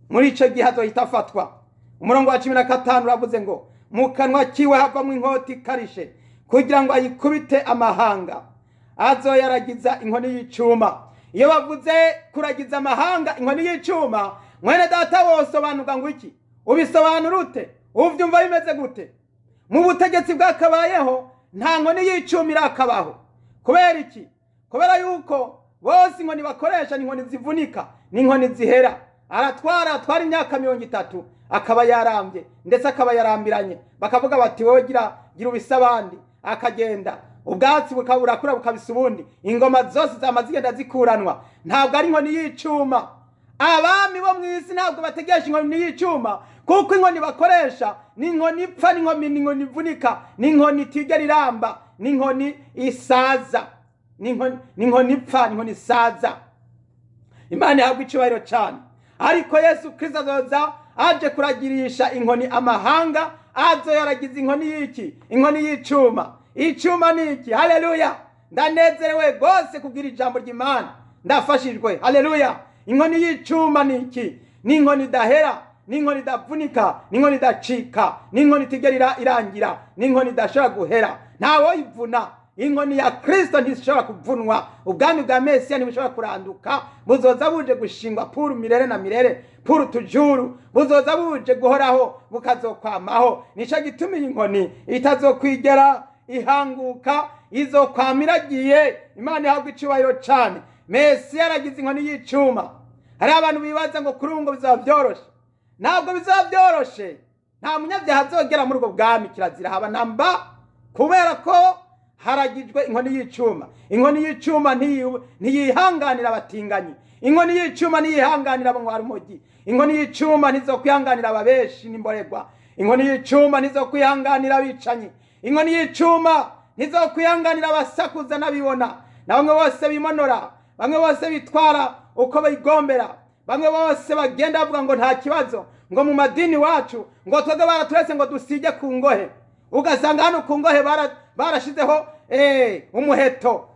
Muri ico gihe azohita afatwa. Umurongo wa 15 uravuze ngo mu kanwa kiwe havamo inkota ikarishe kugira ngo ayikubite amahanga. Azoyaragiza inkoni y'icuma. Iyo bavuze kuragiza amahanga inkoni y'icuma, mwene data wosobanurwa ngo iki? Ubisobanura ute? Uvyumva bimeze gute? Mu butegetsi bwakabayeho nta nkoni y'icuma irakabaho. Kubera iki? Kubera yuko bose inkoni bakoresha ni inkoni zivunika, ni inkoni zihera. Atwara imyaka 30 akaba yarambye, ndetse akaba yarambiranye. Bakavuga bati wowe gira ubisabandi, akagenda. Ubwatsi bukaburakura bukabisa ubundi. Ingoma zose zamazigenda zikuranwa. Ntabwo ari inkoni y'icuma. Abami bo mwisi ntabwo bategesha inkoni y'icuma, kuko inkoni bakoresha ni inkoni ipfa, ni inkoni ivunika, ni inkoni itigera iramba, ni inkoni isaza, ni inkoni ipfa, ni inkoni isaza. Imana yahabwa icubahiro cyane. Ariko Yesu Kristo azoza aje kuragirisha inkoni amahanga. Azoyaragiza inkoni y'iki? Inkoni y'icuma. Icuma ni iki? Haleluya. ndanezerewe rwose kubwira ijambo ry'Imana, ndafashijwe. Haleluya. Inkoni y'icuma ni iki? Ni inkoni idahera, ni inkoni idavunika, ni inkoni idacika, ni inkoni itigera irangira, ni inkoni idashobora guhera, ntawoyivuna. Inkoni ya Kristo ntishobora kuvunwa. Ubwami bwa Mesiya ntibushobora kuranduka, buzoza buje gushingwa puru mirere na mirere, puru tujuru, buzoza buje guhoraho bukazokwamaho. Nico gituma iyi nkoni itazokwigera ihanguka, izokwamiragiye. Imana ihabwa icubahiro cane. Mesiya yaragize inkoni y'icuma. Hari abantu bibaza ngo kuri ubu ngo bizaba vyoroshe. Ntabwo bizaba vyoroshe. Nta munyabyaha azogera muri ubwo bwami, kirazira haba namba, kubera ko haragijwe inkoni y'icuma. Inkoni y'icuma ntiyihanganira abatinganyi. Inkoni y'icuma ntiyihanganira abanywa rumogi. Inkoni y'icuma ntizokwihanganira ababeshi n'imborerwa. Inkoni y'icuma ntizokwihanganira abicanyi. Inkoni y'icuma ntizokwihanganira abasakuza n'abibona, na bamwe bose bimonora, bamwe bose bitwara uko bigombera, bamwe bose bagenda bavuga ngo nta kibazo, ngo mu madini wacu ngo twebwe baraturetse ngo dusige ku ngohe. Ugasanga hano ku ngohe barashizeho umuheto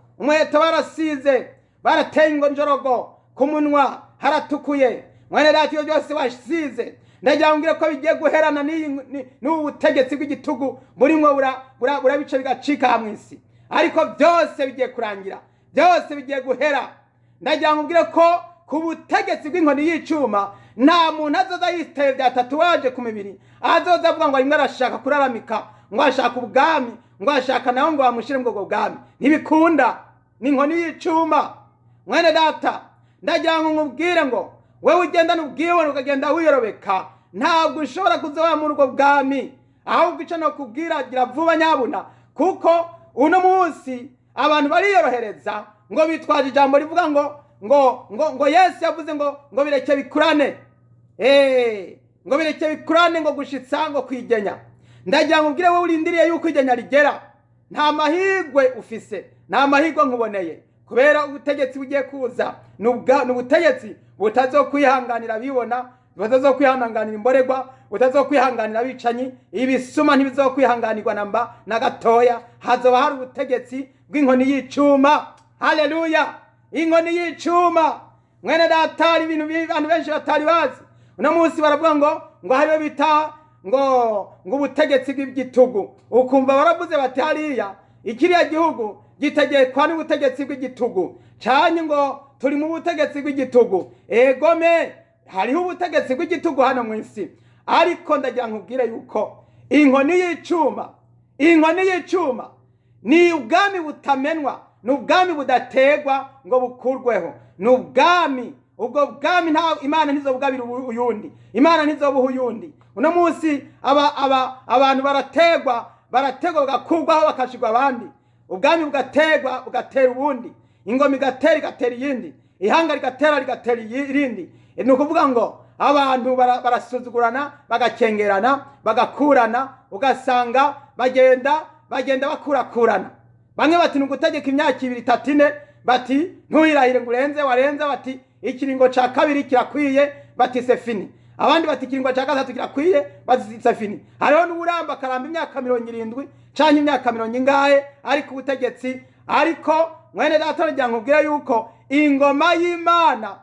barasize, barateye ingonjorogo ku munwa haratukuye. Mwene data, iyo byose wasize, ndagira ngo ko bigiye guherana n'ubu butegetsi bw'igitugu burimwo burabica bigacika hamwe isi, ariko byose bigiye kurangira, byose bigiye guhera. Ndagira ngo ko ku butegetsi bw'inkoni y'icuma nta muntu azoza yiteye bya tatuwaje ku mibiri, azoza avuga ngo rimwe arashaka kuraramika, ngo ashaka ubwami, ngo ashaka nawe ngo bamushire mu bwo bwami. Ntibikunda. Ni inkoni y'icuma. Mwene data, ndagira ngo nkubwire ngo wewe ugendana ubwibone ukagenda wiyorobeka, ntabwo ushobora kuzoba muri ubwo bwami. Ahubwo ico no kubwira, gira vuba nyabuna, kuko uno munsi abantu bariyorohereza ngo bitwaje ijambo rivuga ngo Yesu yavuze ngo bireke bikurane. Ngo bireke bikurane, ngo gushitsa ngo kwigenya. Ndagira ngo ubwire wowe urindiriye yuko igenya rigera, nta mahigwe ufise, nta mahigwe nkuboneye, kubera ubutegetsi bugiye kuza n'ubutegetsi butazokwihanganira bibona, butazokwihanganira imborerwa, butazokwihanganira abicanyi. Ibisuma ntibizokwihanganirwa namba na gatoya. Hazoba hari ubutegetsi bw'inkoni y'icuma. Haleluya. Inkoni y'icuma. Mwene data, hari ibintu abantu benshi batari bazi. Uno munsi baravuga ngo hariyo bita ngo ubutegetsi bw'igitugu. Ukumva baravuze bati hariya ikiriya gihugu gitegekwa n'ubutegetsi bw'igitugu, cyane ngo turi mu butegetsi bw'igitugu. Egome, hariho ubutegetsi bw'igitugu hano mu isi, ariko ndagira nkubwire yuko inkoni y'icuma ni ubwami butamenwa, ni ubwami budategwa ngo bukurweho, ni ubwami. Ubwo bwami nta Imana ntizobugabira uyundi, Imana ntizobuha uyundi. Uno munsi abantu barategwa bagakurwaho bakashigwa abandi. Ubwami bugategwa bugatera ubundi, ingoma igatera iyindi, ihanga rigatera irindi. Ni ukuvuga ngo abantu barasuzugurana, bagakengerana, bagakurana, ugasanga bagenda bakurakurana. Bamwe bati nugutegeka imyaka 2, 3, 4, bati ntuyirahire ngo urenze, warenze bati ikiringo ca kabiri kirakwiye, bati sefini. Abandi bati ikiringo ca gatatu kirakwiye, bati sefini. Hariho n'uramba karamba imyaka 70 canke imyaka 70 ingahe ariko ubutegetsi. Ariko mwene data, ndagira nkubwire yuko ingoma y'Imana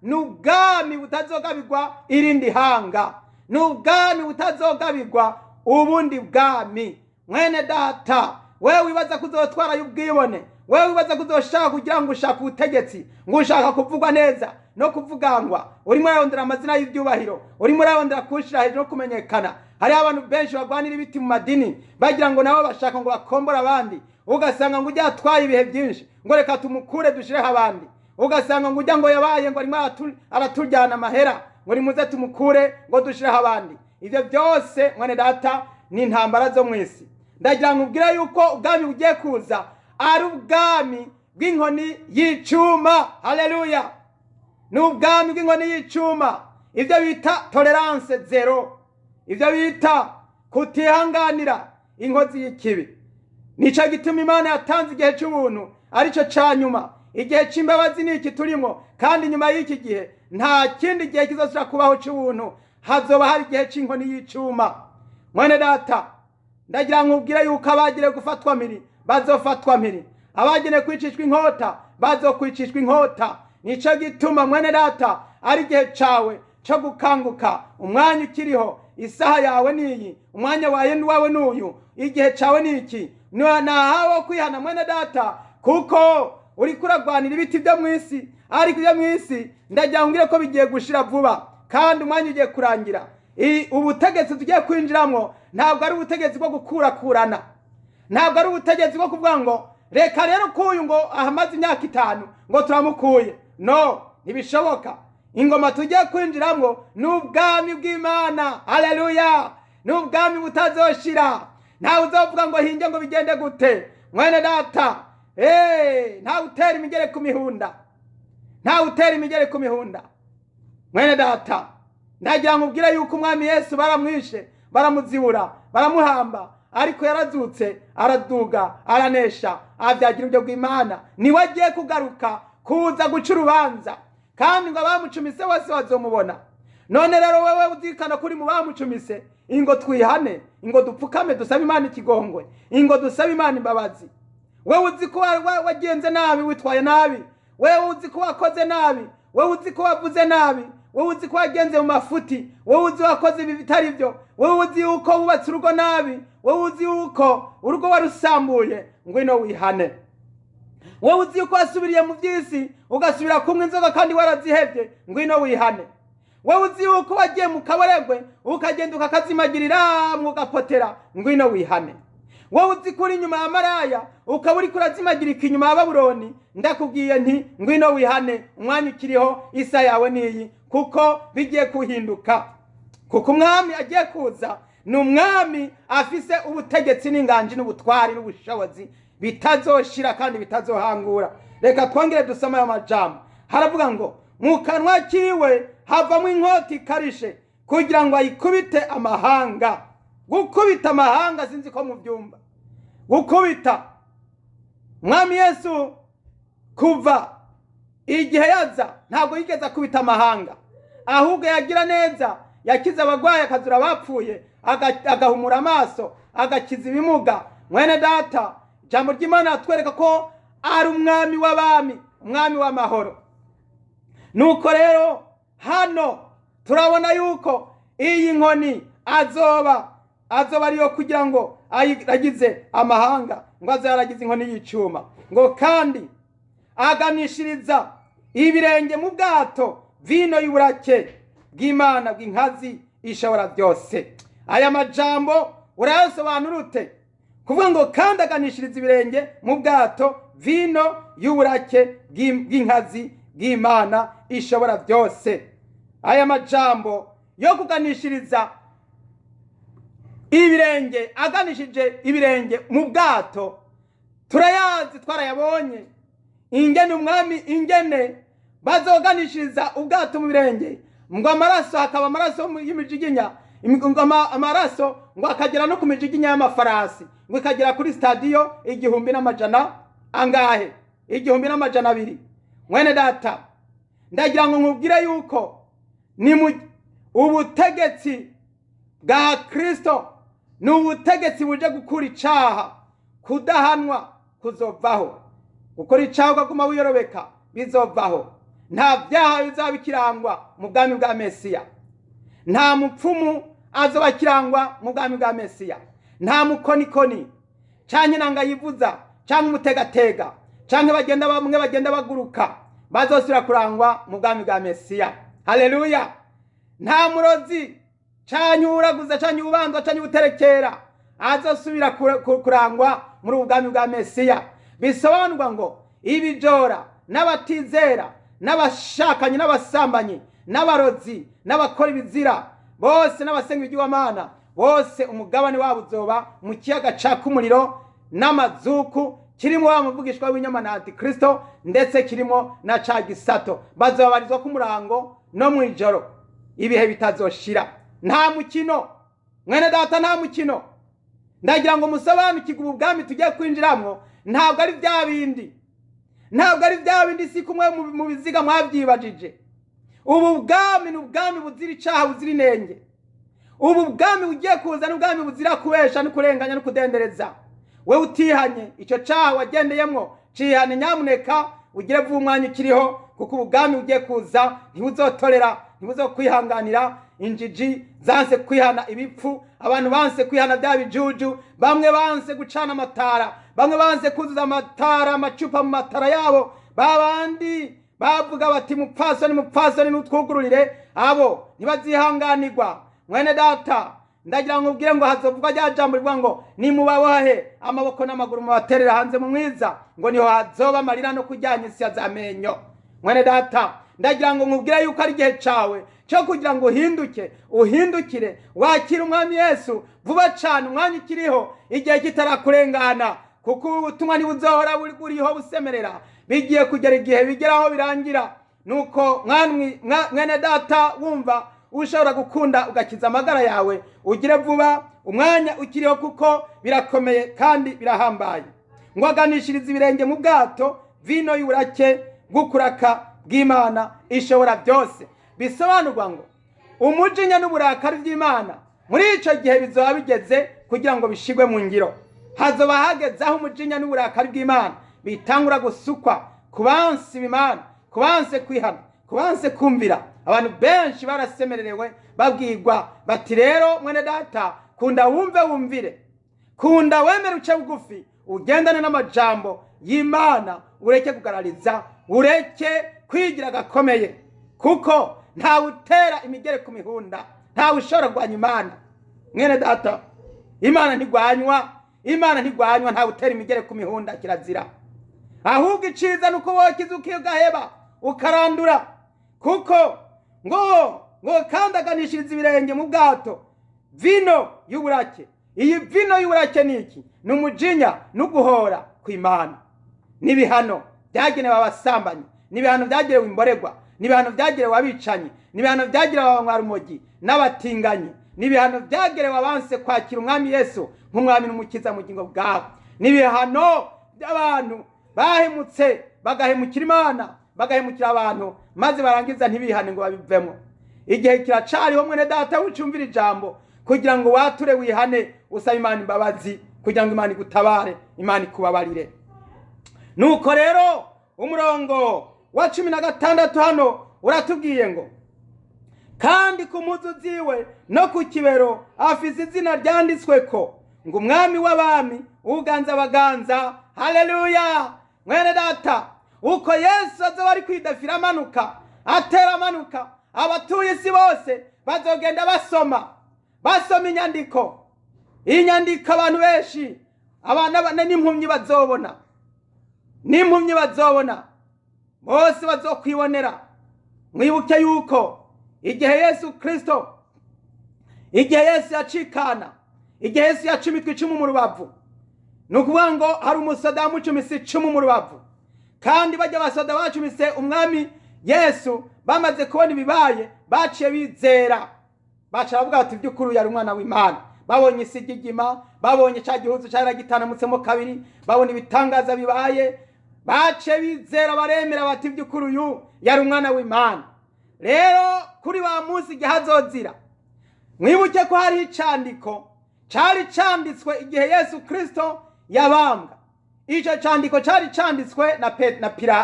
n'ubwami butazogabirwa irindi hanga, n'ubwami butazogabirwa ubundi bwami. Mwene data, wewe wibaza kuzotwara y'ubwibone, wewe wibaza kuzoshaka kugira ngo ushaka ubutegetsi, ngo ushaka kuvugwa neza no kuvugangwa, urimo urarondera amazina y'ibyubahiro, urimo urarondera kushira hejuru no kumenyekana. Hari abantu benshi bagwanira ibiti mu madini bagira ngo nabo bashaka ngo bakombora abandi, ugasanga ngo ujya atwaye ibihe byinshi, ngo reka tumukure dushireho abandi. Ugasanga ngo ujya ngo yabaye ngo arimo aratujyana amahera, ngo nimuze tumukure ngo dushireho abandi. Ivyo byose mwene data ni intambara zo mu isi. Ndagira ngo ubwire yuko ubwami bugiye kuza ari ubwami bw'inkoni y'icuma. Haleluya. Ni ubwami bw'inkoni y'icuma, ibyo bita tolerance zero, ibyo bita kutihanganira inkozi y'ikibi. Nico gituma Imana yatanze igihe cy'ubuntu, arico canyuma. Igihe c'imbabazi niki turimo, kandi nyuma y'iki gihe nta kindi gihe kizosubira kubaho cy'ubuntu, hazoba hari igihe c'inkoni y'icuma. Mwene data, ndagira ngo ubwire yuko abagire gufatwa miri bazofatwa mpiri, abagenewe kwicishwa inkota bazokwicishwa inkota. Nico gituma mwene data ari gihe cawe cyo gukanguka. Umwanya ukiriho, isaha yawe niyi, umwanya wawe n'uyu, igihe cawe niki. Nahawe kwihana mwene data, kuko uri kuragwanira ibiti byo mwisi, ariko ibyo mwisi ndagira ngire ko bigiye gushira vuba kandi umwanya ugiye kurangira. Ubutegetsi tugiye kwinjiramwo ntabwo ari ubutegetsi bwo gukurakurana, ntabwo ari ubutegetsi bwo kuvuga ngo reka rero kuyu ngo ahamaze imyaka 5 ngo turamukuye. No, ntibishoboka. Ingoma tugiye kwinjiramwo n'ubwami bw'Imana. Haleluya! N'ubwami butazoshira. Ntawe uzovuga ngo hinge ngo bigende gute. Mwene data, ntawe utera imigere ku mihunda, ntawe utera imigere ku mihunda. Mwene data, ndagira nkubwire yuko umwami Yesu baramwishe, baramuzibura, baramuhamba, ariko yarazutse, araduga, aranesha, avyagira ibyo bw'Imana. Niwe agiye kugaruka kuza guca urubanza, kandi ngo abamucumise bose bazomubona. None rero wewe uzikana kuri mu bamucumise, ingo twihane, ingo dupfukame dusabe Imana ikigongwe, ingo dusabe Imana imbabazi. Wewe uzi ko wagenze nabi, witwaye nabi, wewe uzi ko wakoze nabi, wewe uzi ko wavuze nabi, wewe uzi ko wagenze mu mafuti, wewe uzi wakoze ibi bitari byo, wewe uzi uko wubatse urugo nabi, wewe uzi uko urugo warusambuye, ngwino wihane. Wewe uzi uko wasubiriye mu byisi ugasubira kumwe inzoga kandi warazihevye, ngwino wihane. Wewe uzi uko wagiye mu kabaregwe ukagenda ukakazimagirira mugapotera, ngwino wihane. Wewe uzi kuri nyuma ya maraya ukaburi kurazimagirika inyuma ya Babuloni, ndakubwiye nti ngwino wihane. Umwanya ukiriho, isa yawe niyi, kuko bigiye kuhinduka. Kuko umwami agiye kuza ni umwami afise ubutegetsi n'inganji n'ubutwari n'ubushobozi bitazoshira kandi bitazohangura. Reka twongere dusome aya majambo. Haravuga ngo mu kanwa kiwe havamo inkota ikarishe kugira ngo ayikubite amahanga. Gukubita amahanga sinzi ko mu byumba. Gukubita. Mwami Yesu kuva igihe yaza ntabwo yigeze kubita amahanga, ahubwo yagira neza, yakiza abagwaye, akazura abapfuye, agahumura amaso, agakiza ibimuga. Mwene data, ijambo ry'Imana atwereka ko ari umwami w'abami, umwami w'amahoro. Nuko rero hano turabona yuko iyi nkoni azoba ariyo kugira ngo ayiragize amahanga, ngo azaragize inkoni y'icuma, ngo kandi aganishiriza ibirenge mu bwato vino y'uburake bw'Imana bw'inkazi ishobora byose. Aya majambo urayasobanura ute? Kuvuga ngo kandi aganishiriza ibirenge mu bwato vino y'uburake bw'inkazi bw'Imana ishobora byose. Aya majambo yo kuganishiriza ibirenge, aganishije ibirenge mu bwato, turayazi, twarayabonye. Ingene umwami ingene bazoganishiriza ubwato mu birenge, ngo amaraso hakaba amaraso y'imijiginya, amaraso ngo akagera no ku mijiginya y'amafarasi, ngo ikagera kuri stadiyo 1,000 angahe, 1,200. Mwene data, ndagira ngo nkubwire yuko ni ubutegetsi bwa Kristo, ni ubutegetsi buje gukura icaha, kudahanwa kuzovaho. Gukora icaha ukaguma wiyorobeka bizovaho. Nta byaha bizabikirangwa mu bwami bwa Mesiya. Nta mupfumu azobakirangwa mu bwami bwa Mesiya. Nta mukonikoni canke nanga yivuza canke umutegatega canke bagenda baguruka bazosubira kurangwa mu bwami bwa Mesiya. Haleluya! Nta murozi canke uraguza canke ubanza canke uterekera azosubira kurangwa muri ubwami bwa Mesiya. Bisobanurwa ngo ibijora n'abatizera n'abashakanye n'abasambanyi n'abarozi n'abakora ibizira bose n'abasenga iby'Imana bose umugabane wabo uzoba mu kiyaga caka umuriro n'amazuku, kirimo wa muvugishwa w'inyama na Antikristo, ndetse kirimo na ca gisato. Bazobarizwa ku murango no mwijoro, ibihe bitazoshira. Nta mukino, mwene data, nta mukino. Ndagira ngo musobanukirwe ubwami tugiye kwinjiramwo ntabwo ari bya bindi, ntabwo ari bya bindi si kumwe mu biziga mwabyibajije. Ubu bwami ni ubwami buzira icaha, buzira inenge. Ubu bwami ugiye kuza ni ubwami buzira kubesha no kurenganya no kudendereza. we utihanye icyo cyaha wagendeyemo cihane nyamuneka ugire vuba umwanya ukiriho, kuko ubwami ugiye kuza ntibuzotorera, ntibuzokwihanganira injiji zanse kwihana ibipfu, abantu banse kwihana bya bijuju, bamwe banse gucana amatara, bamwe banse kuzuza amatara amacupa mu matara yabo, babandi bavuga bati mupfasoni nutwugururire, abo ntibazihanganirwa. Mwene data, ndagira ngo ubwire ngo hazovugwa rya jambo rivuga ngo nimubabohe amaboko n'amaguru mubaterera hanze mu mwiza, ngo niho hazoba amarira no kuryanya isi yazamenyo. Mwene data, ndagira ngo nkubwire yuko ari igihe cawe cyo kugira ngo uhindukire wakira umwami Yesu vuba cyane, umwanya ukiriho, igihe kitarakurengana, kuko ubutumwa ntibuzohora buriho busemerera, bigiye kugera igihe bigeraho birangira. Nuko mwene data wumva ushobora gukunda ugakiza amagara yawe, ugire vuba umwanya ukiriho, kuko birakomeye kandi birahambaye. Ngo aganishirize ibirenge mu bwato vino y'uburake bw'ukuraka bw'Imana ishobora byose. Bisobanurwa ngo umujinya n'uburakari by'Imana muri icyo gihe bizoba bigeze kugira ngo bishigwe mu ngiro. Hazoba hageze aho umujinya n'uburakari bw'Imana bitangura gusukwa ku bansi b'Imana, ku banse kwihana, ku banse kumvira. Abantu benshi barasemererewe babwirwa bati rero mwene data, kunda wumvire, kunda wemere uce bugufi, ugendane n'amajambo y'Imana, ureke kugarariza, ureke kwigira gakomeye, kuko ntawe utera imigere ku mihunda, ntawe ushobora kurwanya Imana. Mwene data, Imana ntigwanywa, ntawe utera imigere ku mihunda, kirazira. Ahubwo iciza nuko wokiza ukigaheba ukarandura, kuko ngo kandi aganishiriza ibirenge mu bwato vino y'uburake. Iyi vino y'uburake ni iki? Ni umujinya n'uguhora kw'Imana, n'ibihano byagenewe abasambanyi, n'ibihano byagenewe imboregwa, n'ibihano byagenewe abicanyi, n'ibihano byagenewe abanywarumogi n'abatinganyi, n'ibihano byagenewe abanse kwakira umwami Yesu nk'umwami n'umukiza mu bugingo bwabo, n'ibihano by'abantu bahemutse bagahemukira Imana, bagahemukira abantu, maze barangiza ntibihane ngo babivemo. Igihe kiracariho mwene data ucumvira ijambo, kugira ngo wature wihane, usaba Imana imbabazi, kugira ngo Imana igutabare, Imana ikubabarire. Nuko rero umurongo wa 16 hano uratubwiye ngo kandi ku mpuzu ziwe no ku kibero afise izina ryanditsweko ngo umwami w'abami uganza abaganza. Haleluya! Mwene data, uko Yesu azoba ari kwidafira amanuka, atera amanuka, abatuye isi bose bazogenda basoma inyandiko. Inyandiko abantu benshi, abana n'impumyi bazobona, bose bazokwibonera. Mwibuke yuko igihe Yesu Kristo, igihe Yesu yacikana, igihe Yesu yacumitwe icumu mu rubavu, nukuvuga ngo hari umusoda wamucumise icumu mu rubavu, kandi bajya basoda bacumise umwami Yesu bamaze kubona ibibaye, baciye bizera, baca bavuga bati by'ukuri yari umwana w'Imana. Babonye isi igigima, babonye cya gihuzu cyaragitanamutseho kabiri, babona ibitangaza bibaye, baciye bizera, baremera bati by'ukuri uyu yari umwana w'Imana. Rero kuri wa munsi igihe azozira, mwibuke ko hari icandiko cyari canditswe igihe Yesu Kristo yabambwa. Icyo candiko cyari canditswe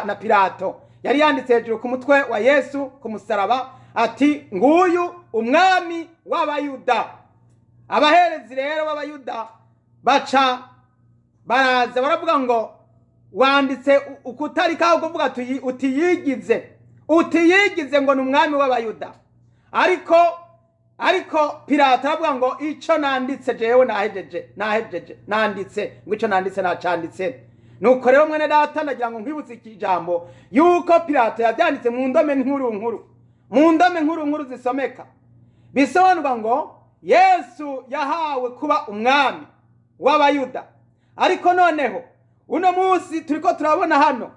na Pilato, yari yanditse hejuru ku mutwe wa Yesu ku musaraba ati nguyu umwami w'Abayuda. Abaherezi rero b'Abayuda baca baraza baravuga ngo wanditse ukutarika aho kuvuga utiyigize ngo ni umwami w'Abayuda. Ariko Pilato aravuga ngo icyo nanditse jewe nanditse ngo icyo nanditse nacanditse. Nuko rero mwene data, ndagira ngo nkwibutse iki jambo yuko Pilato yabyanditse mu ndome nkuru zisomeka. Bisobanurwa ngo Yesu yahawe kuba umwami w'Abayuda. Ariko noneho uno munsi turiko turabona hano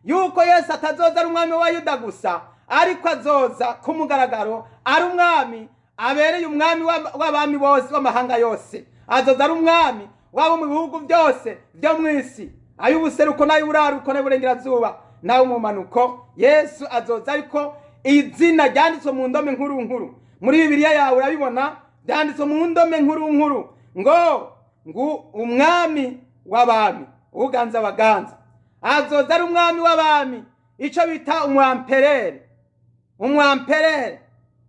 yuko Yesu atazoza ari umwami w'Abayuda gusa, ariko azoza ku mugaragaro ari umwami abereye umwami w'abami bose w'amahanga yose. Azoza ari umwami wabo mu bihugu byose byo mu isi, ay'ubuseruko n'ay'uburaruko n'ay'uburengerazuba n'ay'umumanuko. Yesu azoza, ariko izina ryanditswe mu ndome nkuru. Muri Bibiliya yawe urabibona byanditswe mu ndome nkuru ngo umwami w'abami, uganza abaganza. Azoza ari umwami w'abami, ico bita umwamperere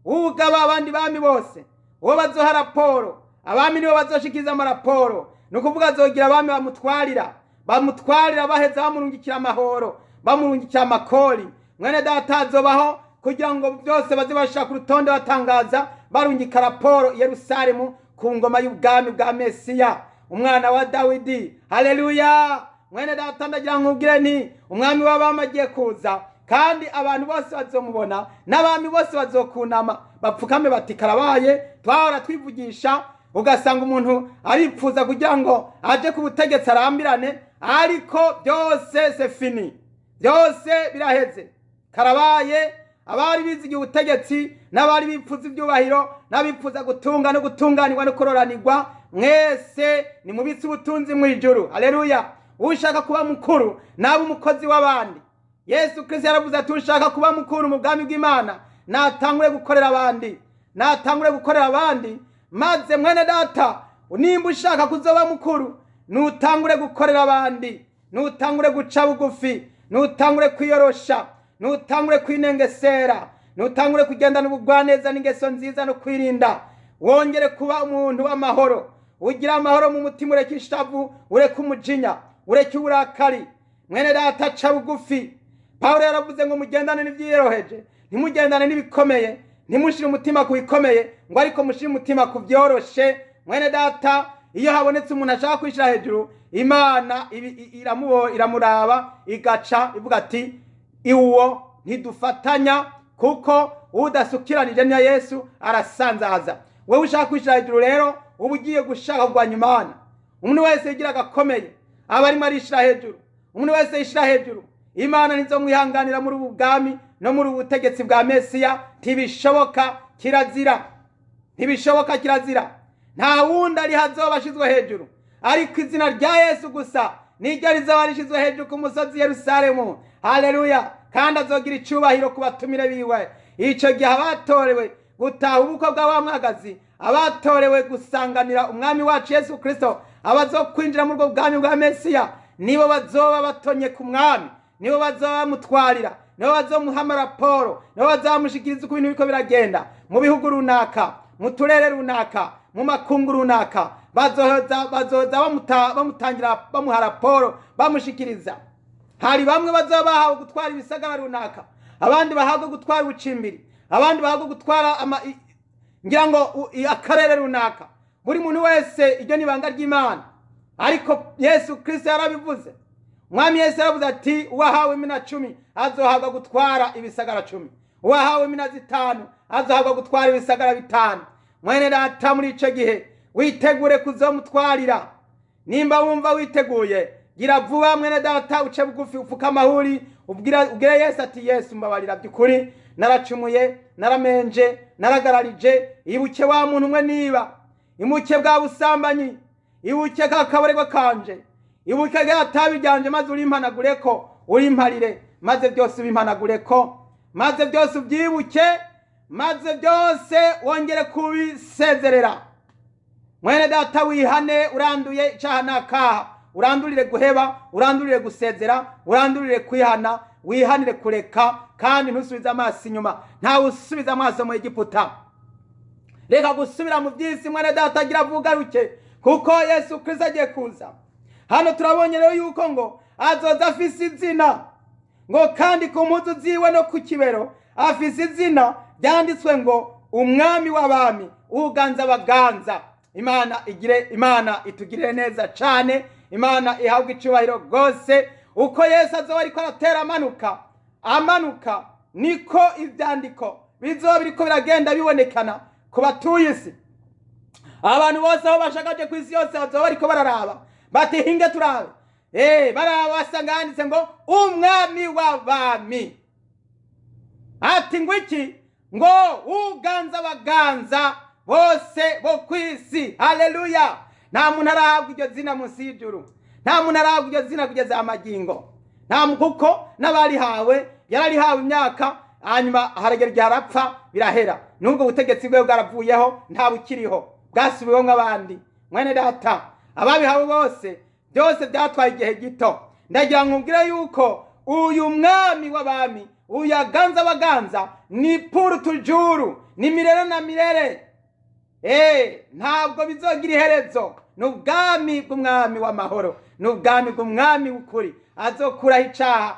ugaba abandi bami bose, uwo bazoha raporo. Abami nibo bazoshikiza amaraporo, nukuvuga azogira abami bamutwarira baheza bamurungikira amahoro, bamurungikira amakori. Mwene data azobaho kugira ngo byose baze bashaka ku rutonde batangaza barungika raporo i Yerusalemu ku ngoma y'ubwami bwa Mesiya, umwana wa Dawidi. Haleluya! Mwene data ndagira nkubwire nti umwami w'abami agiye kuza, kandi abantu bose bazomubona, n'abami bose bazokunama bapfukame bati karabaye. Twahora twivugisha ugasanga umuntu aripfuza kugira ngo aje ku butegetsi arambirane, ariko byose c'est fini, byose biraheze, karabaye. Abari bizigiye ubutegetsi n'abari bipfuza ibyubahiro n'abipfuza gutunga no gutunganirwa no kororanirwa, mwese ni mubitsi ubutunzi mu ijuru. Haleluya! Ushaka kuba mukuru nabe umukozi w'abandi. Yesu Kristo yaravuze ati ushaka kuba mukuru mu bwami bw'Imana natangure gukorera abandi. Maze mwene data, nimba ushaka kuzoba mukuru, nutangure gukorera abandi, nutangure guca bugufi, nutangure kwiyorosha, nutangure kwinengesera, nutangure kugendana ubugwaneza n'ingeso nziza no kwirinda. Wongere kuba umuntu w'amahoro, ugira amahoro mu mutima, ureke ishavu, ureke umujinya, ureke uburakari. Mwene data, ca bugufi. Pawulo yaravuze ngo mugendane n'ivyiyoroheje, ntimugendane n'ibikomeye, ntimushire umutima ku bikomeye, ngo ariko mushire umutima ku byoroshe. Mwene data, iyo habonetse umuntu ashaka kwishira hejuru, Imana iramuraba igaca ivuga ati iwo ntidufatanya, kuko udasukiranije na Yesu arasanzaza. Wewe ushaka kwishira hejuru rero uba ugiye gushaka kugwanya Imana. Umuntu wese yigira agakomeye aba arimo arishira hejuru. Umuntu wese yishira hejuru, Imana ntizomwihanganira muri ubu bwami no muri ubu butegetsi bwa Mesiya. Ntibishoboka, kirazira. Nta wundi ari hazoba ashizwe hejuru, ariko izina rya Yesu gusa niryo rizoba rishizwe hejuru ku musozi Yerusalemu. Haleluya! Kandi azogira icubahiro ku batumire biwe. Ico gihe abatorewe gutaha ubukwe bw'abamwagazi, abatorewe gusanganira umwami wacu Yesu Kristo, abazokwinjira muri ubwo bwami bwa Mesiya, nibo bazoba batonye ku mwami, nibo bazoba bamutwarira, nibo bazomuha amaraporo, nibo bazamushikiriza uko ibintu biriko biragenda mu bihugu runaka, mu turere runaka, mu makungu runaka. Bazoza bamutangira bamuha raporo, bamushikiriza. Hari bamwe bazoba bahawe gutwara ibisagara runaka, abandi bahabwa gutwara ubucimbiri, abandi bahabwa gutwara ngira ngo akarere runaka. Buri muntu wese iryo ni ibanga ry'Imana, ariko Yesu Kristo yarabivuze. Mwami Yesu yaravuze ati uwahawe mina 10 azohabwa gutwara ibisagara 10, uwahawe mina 5 azohabwa gutwara ibisagara 5. Mwene data, muri ico gihe witegure kuzomutwarira. Nimba wumva witeguye, gira vuba mwene data, uce bugufi, ufuka amahuri, ubwire Yesu ati Yesu mbabarira by'ukuri, naracumuye, naramenje, naragararije. Ibuke wa muntu umwe niba, imuke bwa busambanyi, ibuke ka kaborego kanje, ibuke ga tabi ryanje, maze urimpanagureko, urimparire, maze byose ubimpanagureko, maze byose ubyibuke, maze byose wongere kubisezerera. Mwene data, wihane, uranduye icaha nakaha, urandurire guheba, urandurire gusezera, urandurire kwihana, wihanire kureka, kandi ntusubize amaso inyuma. Nta usubiza amaso mu Egiputa. Reka gusubira mu byisi mwene data, gira vugaruke, kuko Yesu Kristo agiye kuza. Hano turabonye rero yuko ngo azoza afise izina, ngo kandi ku mpuzu ziwe no ku kibero afise izina byanditswe ngo umwami w'abami, uganza abaganza. Imana itugirire neza cyane, Imana ihabwa icubahiro rwose. Uko Yesu azoba ariko aratera amanuka, niko ivyandiko bizoba biriko biragenda bibonekana ku batuye isi. Abantu bose aho bashakaje ku isi yose bazoba bariko bararaba bati hinge turabe, baraba basanga handitse ngo umwami w'abami. Ati ngo iki? Ngo uganza abaganza bose bo kwisi. Haleluya! Nta muntu arahabwa iryo zina munsi y'ijuru, nta muntu arahabwa iryo zina kugeza amagingo. Nta kuko n'abarihawe yararihawe imyaka, hanyuma haragera igihe arapfa, birahera. Nubwo ubutegetsi bwe bwaravuyeho, nta bukiriho, bwasubiweho nk'abandi. Mwene data, ababihawe bose byose byatwaye igihe gito. Ndagira ngo mbwire yuko uyu mwami w'abami, uyu aganza abaganza, ni pour toujours, ni mirere na mirere. Ntabwo bizogira iherezo. Ni ubwami bw'umwami w'amahoro, ni ubwami bw'umwami w'ukuri. Azokuraho icaha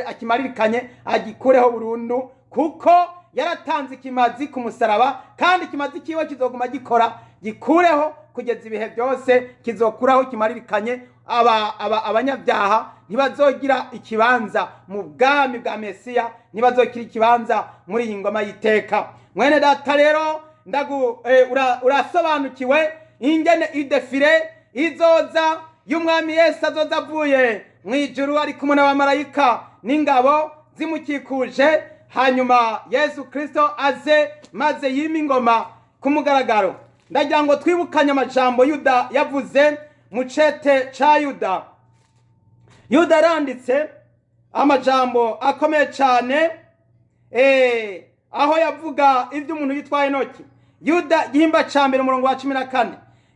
akimaririkanye, agikureho burundu, kuko yaratanze ikimazi ku musaraba, kandi ikimazi kiwe kizoguma gikureho kugeza ibihe byose. Kizokuraho kimaririkanye, abanyabyaha ntibazogira ikibanza mu bwami bwa Mesiya, ntibazokira ikibanza muri iyi ngoma y'iteka. Mwene data rero, urasobanukiwe ingene idefire izoza y'umwami Yesu azoza avuye mu ijuru ari kumwe n'abamarayika n'ingabo zimukikuje, hanyuma Yesu Kristo aze maze yime ingoma ku mugaragaro. Ndagira ngo twibukanye amajambo Yuda yavuze mu cete ca Yuda. Yuda aranditse amajambo akomeye cyane, aho yavuga iby'umuntu yitwa Henoki. Yuda gihimba ca mbere umurongo wa 14.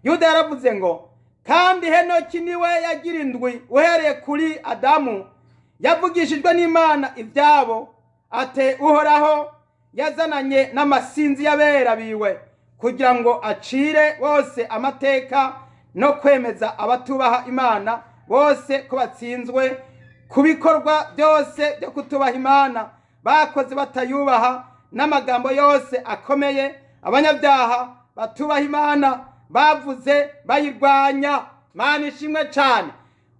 Yuda yaravuze ngo, kandi Henoki niwe yagira indwi uhereye kuri Adamu, yavugishijwe n'Imana ibyabo, ate Uhoraho yazananye n'amasinzi y'abera biwe, kugira ngo acire bose amateka no kwemeza abatubaha Imana bose ko batsinzwe ku bikorwa byose byo kutubaha Imana bakoze batayubaha, n'amagambo yose akomeye abanyabyaha batubaha Imana bavuze bayirwanya. Mana ishimwe cyane.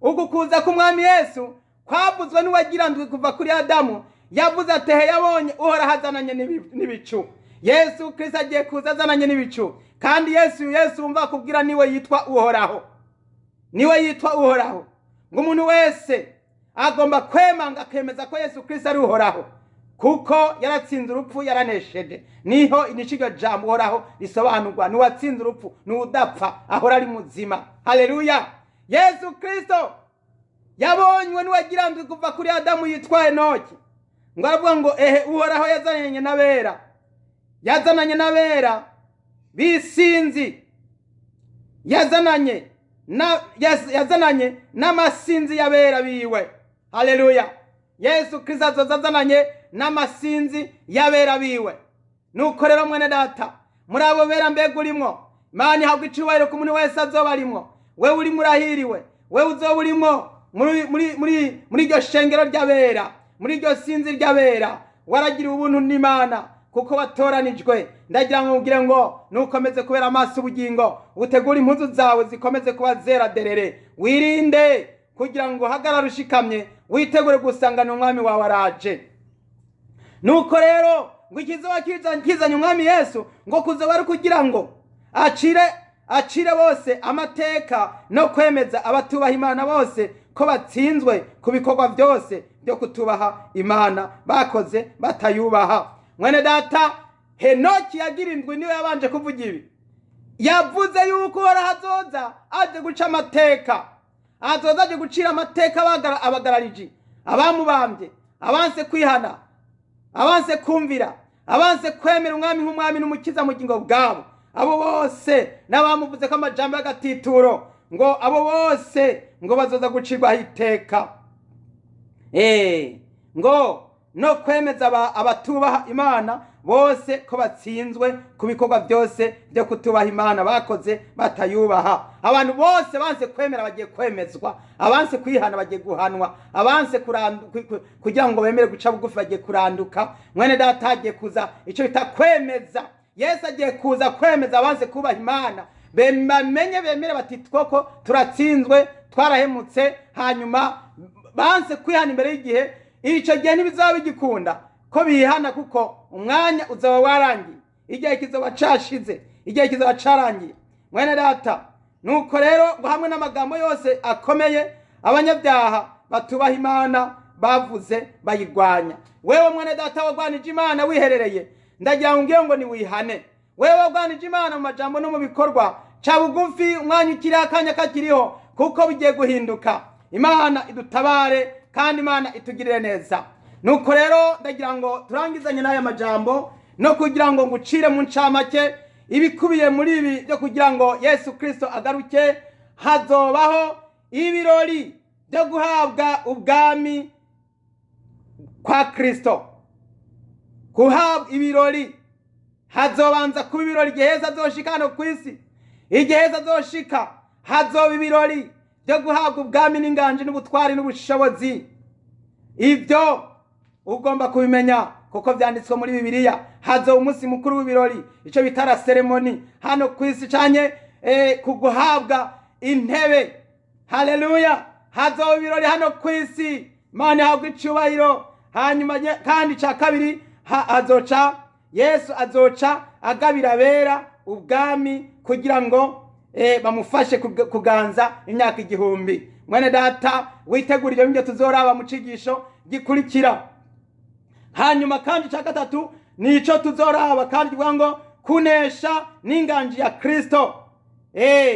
Ugukuza k'umwami Yesu kwavuzwe n'uwagira ndwi kuva kuri Adamu. Yavuze ati yabonye Uhoraho azananye n'ibicu. Yesu Kristo agiye kuza azananye n'ibicu, kandi Yesu umva kubwira niwe yitwa Uhoraho, niwe yitwa Uhoraho. Ngo umuntu wese agomba kwemanga akemeza ko Yesu Kristo ari Uhoraho, kuko yaratsinze urupfu, yaranesheje. Niho inishiryo jambo Uhoraho risobanurwa, ni watsinze urupfu, ni udapfa, ahora ari muzima. Haleluya. Yesu Kristo yabonywe n'uwagira ndwi kuva kuri Adamu yitwa Henoki. Ngo aravuga ngo Uhoraho yazananye n'abera bisinzi, yazananye n'amasinzi y'abera biwe. Haleluya. Yesu Kristo azoza azananye n'amasinzi y'abera biwe. Nuko rero mwene data, muri abo bera mbega urimwo, Imana ihabwa icubahiro ku muntu wese azoba arimwo. Wewe uri murahiriwe, wewe uzoba urimwo muri iryo shengero ry'abera, muri iryo sinzi ry'abera. Waragiriwe ubuntu n'Imana kuko watoranijwe. Ndagira ngo ngire ngo nukomeze kubera amaso ubugingo, utegura impuzu zawe zikomeze kuba zera derere. Wirinde kugira ngo hagarara ushikamye, witegure gusangana umwami wawe araje. Nuko rero ngo ikizoba kizanye umwami Yesu, ngo kuzoba ari kugira ngo acire bose amateka no kwemeza abatubaha Imana bose ko batsinzwe ku bikorwa byose byo kutubaha Imana bakoze batayubaha. Mwene data, Henoki yagira indwi niwe yabanje kuvuga ibi. Yavuze yuko Uhoraho azoza aje guca amateka, azoza aje gucira amateka abagarariji, abamubambye, abanse kwihana, abanse kumvira, abanse kwemera umwami nk'umwami n'umukiza mu bugingo bwabo. Abo bose n'abamuvuze ko amajambo y'agatituro, ngo abo bose ngo bazoza gucirwaho iteka. Ngo no kwemeza abatubaha Imana bose ko batsinzwe ku bikorwa byose byo kutubaha Imana bakoze batayubaha. Abantu bose banse kwemera bagiye kwemezwa, abanse kwihana bagiye guhanwa, abanse kugira ngo bemere guca bugufi bagiye kuranduka. Mwene data agiye kuza icyo bita kwemeza. Yesu agiye kuza kwemeza abanse kubaha Imana, bamenye bemere bati twoko turatsinzwe, twarahemutse, hanyuma banse kwihana imbere y'igihe. Icyo gihe ntibizaba bigikunda ko bihana, kuko umwanya uzaba warangiye, igihe kizoba cashize, igihe kizoba carangiye. Mwene data, nuko rero ngo hamwe n'amagambo yose akomeye abanyabyaha batubaha Imana bavuze bayirwanya. Wewe mwene data wagwanije Imana wiherereye, ndagira ngo ni wihane. Wewe wagwanije Imana mu majambo no mu bikorwa, ca bugufi umwanya ukiri akanya kakiriho, kuko bigiye guhinduka. Imana idutabare kandi Imana itugirire neza. Nuko rero ndagira ngo turangizanye n'aya majambo no kugira ngo ngucire mu ncamake ibikubiye muri ibi byo kugira ngo Yesu Kristo agaruke. Hazobaho ibirori byo guhabwa ubwami kwa Kristo. Guhabwa ibirori, hazobanza kuba ibirori igihe Yesu azoshika hano ku isi. Igihe Yesu azoshika hazoba ibirori byo guhabwa ubwami n'inganji n'ubutwari n'ubushobozi. Ibyo ugomba kubimenya kuko vyanditswe muri Bibiliya. Hazoba umunsi mukuru w'ibirori, ico bitara ceremony hano ku isi canke kuguhabwa intebe. Haleluya! Hazoba ibirori hano ku isi, Imana ihabwe icubahiro. Hanyuma kandi ca kabiri Yesu azoca agabira abera ubwami kugira ngo bamufashe kuganza imyaka 1000. Mwene data, witegurire ibyo tuzoraba mu cigisho gikurikira. Hanyuma kandi ca gatatu nico tuzoraba kandi ngo kunesha n'inganji ya Kristo.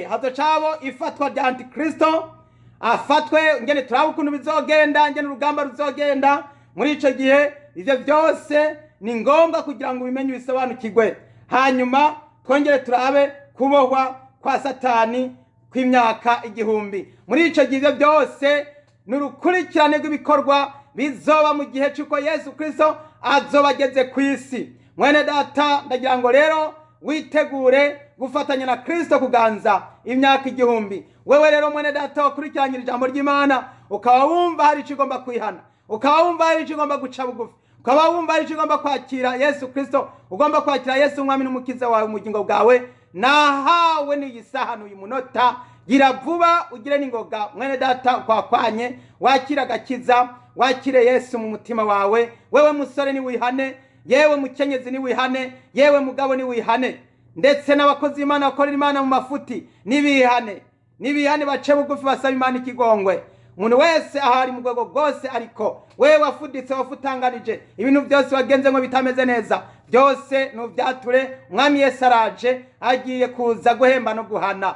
Hazocabo ifatwa rya Antikristo, afatwe ngene turaba ukuntu bizogenda, ngene urugamba ruzogenda. Muri ico gihe ivyo byose ni ngombwa kugira ngo ubimenye bisobanukirwe. Hanyuma twongere turabe kubohwa kwa Satani kw'imyaka 1000. Muri ico gihe byose n'urukurikirane rw'ibikorwa bizoba mu gihe cy'uko Yesu Kristo azoba ageze ku isi. Mwene data, ndagira ngo rero witegure gufatanya na Kristo kuganza imyaka 1000. Wewe rero mwene data wakurikiranye ijambo ry'Imana, ukaba wumva hari ikigomba kwihana, ukaba wumva hari ikigomba guca bugufi, ukaba wumva hari ikigomba kwakira Yesu Kristo, ugomba kwakira Yesu umwami n'umukiza wawe mu bugingo bwawe, nahawe n'igisaha n'uyu munota. Gira vuba ugire n'ingoga mwene data kwakwanye, wakira gakiza, wakire Yesu mu mutima wawe. Wewe musore ni wihane, yewe mukenyezi ni wihane, yewe mugabo ni wihane, ndetse n'abakozi Imana bakorera Imana mu mafuti nibihane bace bugufi basaba Imana ikigongwe. Umuntu wese ahari mu rwego rwose, ariko wewe wafuditse wafutanganije ibintu byose wagenze ngo bitameze neza, byose nuvyature. Umwami Yesu araje, agiye kuza guhemba no guhana,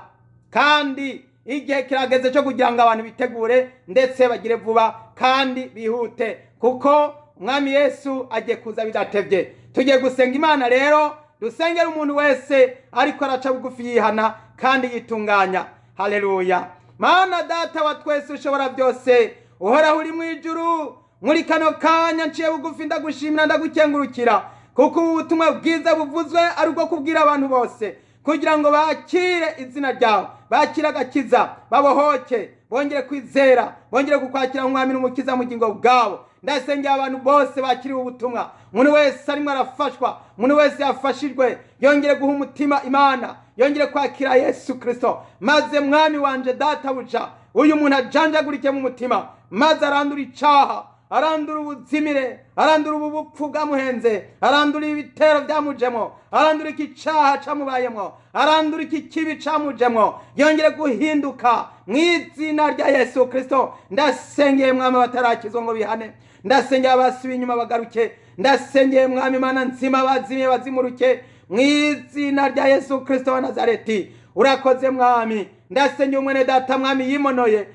kandi igihe kirageze cyo kugira ngo abantu bitegure ndetse bagire vuba kandi bihute, kuko Umwami Yesu agiye kuza bidatevye. Tugiye gusenga Imana rero, dusengera umuntu wese ariko araca bugufi yihana kandi yitunganya. Haleluya! Mana data wa twese ushobora byose, uhoraho uri mu ijuru, muri kano kanya nciye bugufi ndagushimira ndagukengurukira, kuko ubutumwa bwiza buvuzwe ari ubwo kubwira abantu bose kugira ngo bakire izina ryawe, bakire agakiza, babohoke, bongere kwizera, bongere kukwakira umwami n'umukiza mu bugingo bwabo. Ndasengera abantu bose bakiriwe ubutumwa, umuntu wese arimo arafashwa, umuntu wese yafashijwe yongere guha umutima Imana, yongere kwakira Yesu Kristo, maze mwami wanje data buja uyu muntu ajanjagurike mu mutima, maze arandura icaha, arandura ubuzimire, arandura ubupfu bwamuhenze, arandura ibitero byamujemo, arandura iki caha camubayemo, arandura iki kibi camujemo, yongere guhinduka mu izina rya Yesu Kristo. Ndasengeye mwami batarakizwa ngo bihane, ndasengeye abasubiye inyuma bagaruke, ndasengeye mwami Mana nzima bazimiye bazimuruke mu izina rya Yesu Kristo wa Nazareti. Urakoze mwami. Ndasengeye umwene data mwami yimonoye,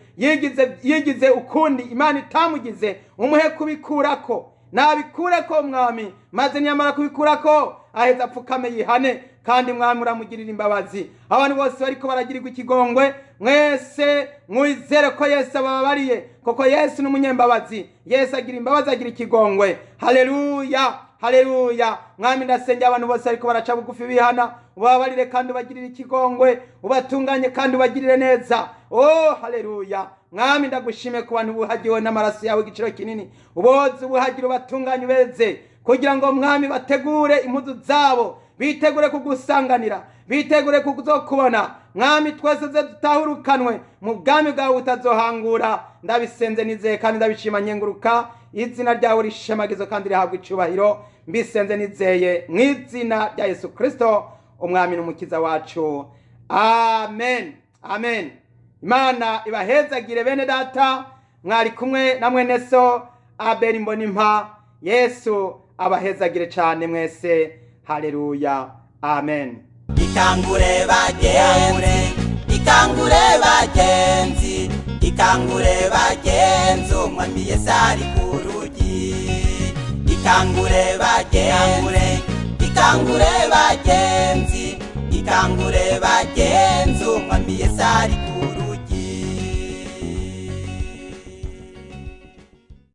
yigize ukundi Imana itamugize, umuhe kubikurako, nabikureko mwami, maze nyamara kubikurako aheza apfukame yihane, kandi mwami uramugirira imbabazi. Abantu bose bariko baragirirwa ikigongwe, mwese mwizere ko Yesu ababariye, koko Yesu n'umunyembabazi. Yesu agira imbabazi, agira ikigongwe. Haleluya! Haleluya! Mwami ndasengera abantu bose ariko baraca bugufi bihana, ubabarire kandi ubagirire ikigongwe, ubatunganye kandi ubagirire neza. Oh haleluya! Mwami ndagushime ku bantu buhagiwe n'amaraso yawe igiciro kinini, uboze ubuhagire ubatunganye ubeze, kugira ngo mwami bategure impuzu zabo, bitegure kugusanganira, bitegure kuzokubona. Mwami twese dutahurukanwe mu bwami bwawe butazohangura. Ndabisenze nizeye kandi ndabishima nyenguruka, izina ryawe rishemagizo kandi rihabwa icubahiro. Mbisenze nizeye mu izina rya Yesu Kristo umwami n'umukiza wacu. Amen. Amen. Imana ibahezagire bene data, mwari kumwe na mwene so Abeli Mbonimpa. Yesu abahezagire cyane mwese. Haleluya. Amen. Ikangure bagenzi, ikangure bagenzi, umwami Yesu ari ku rugi. Ikangure bagenzi, umwami Yesu ari ku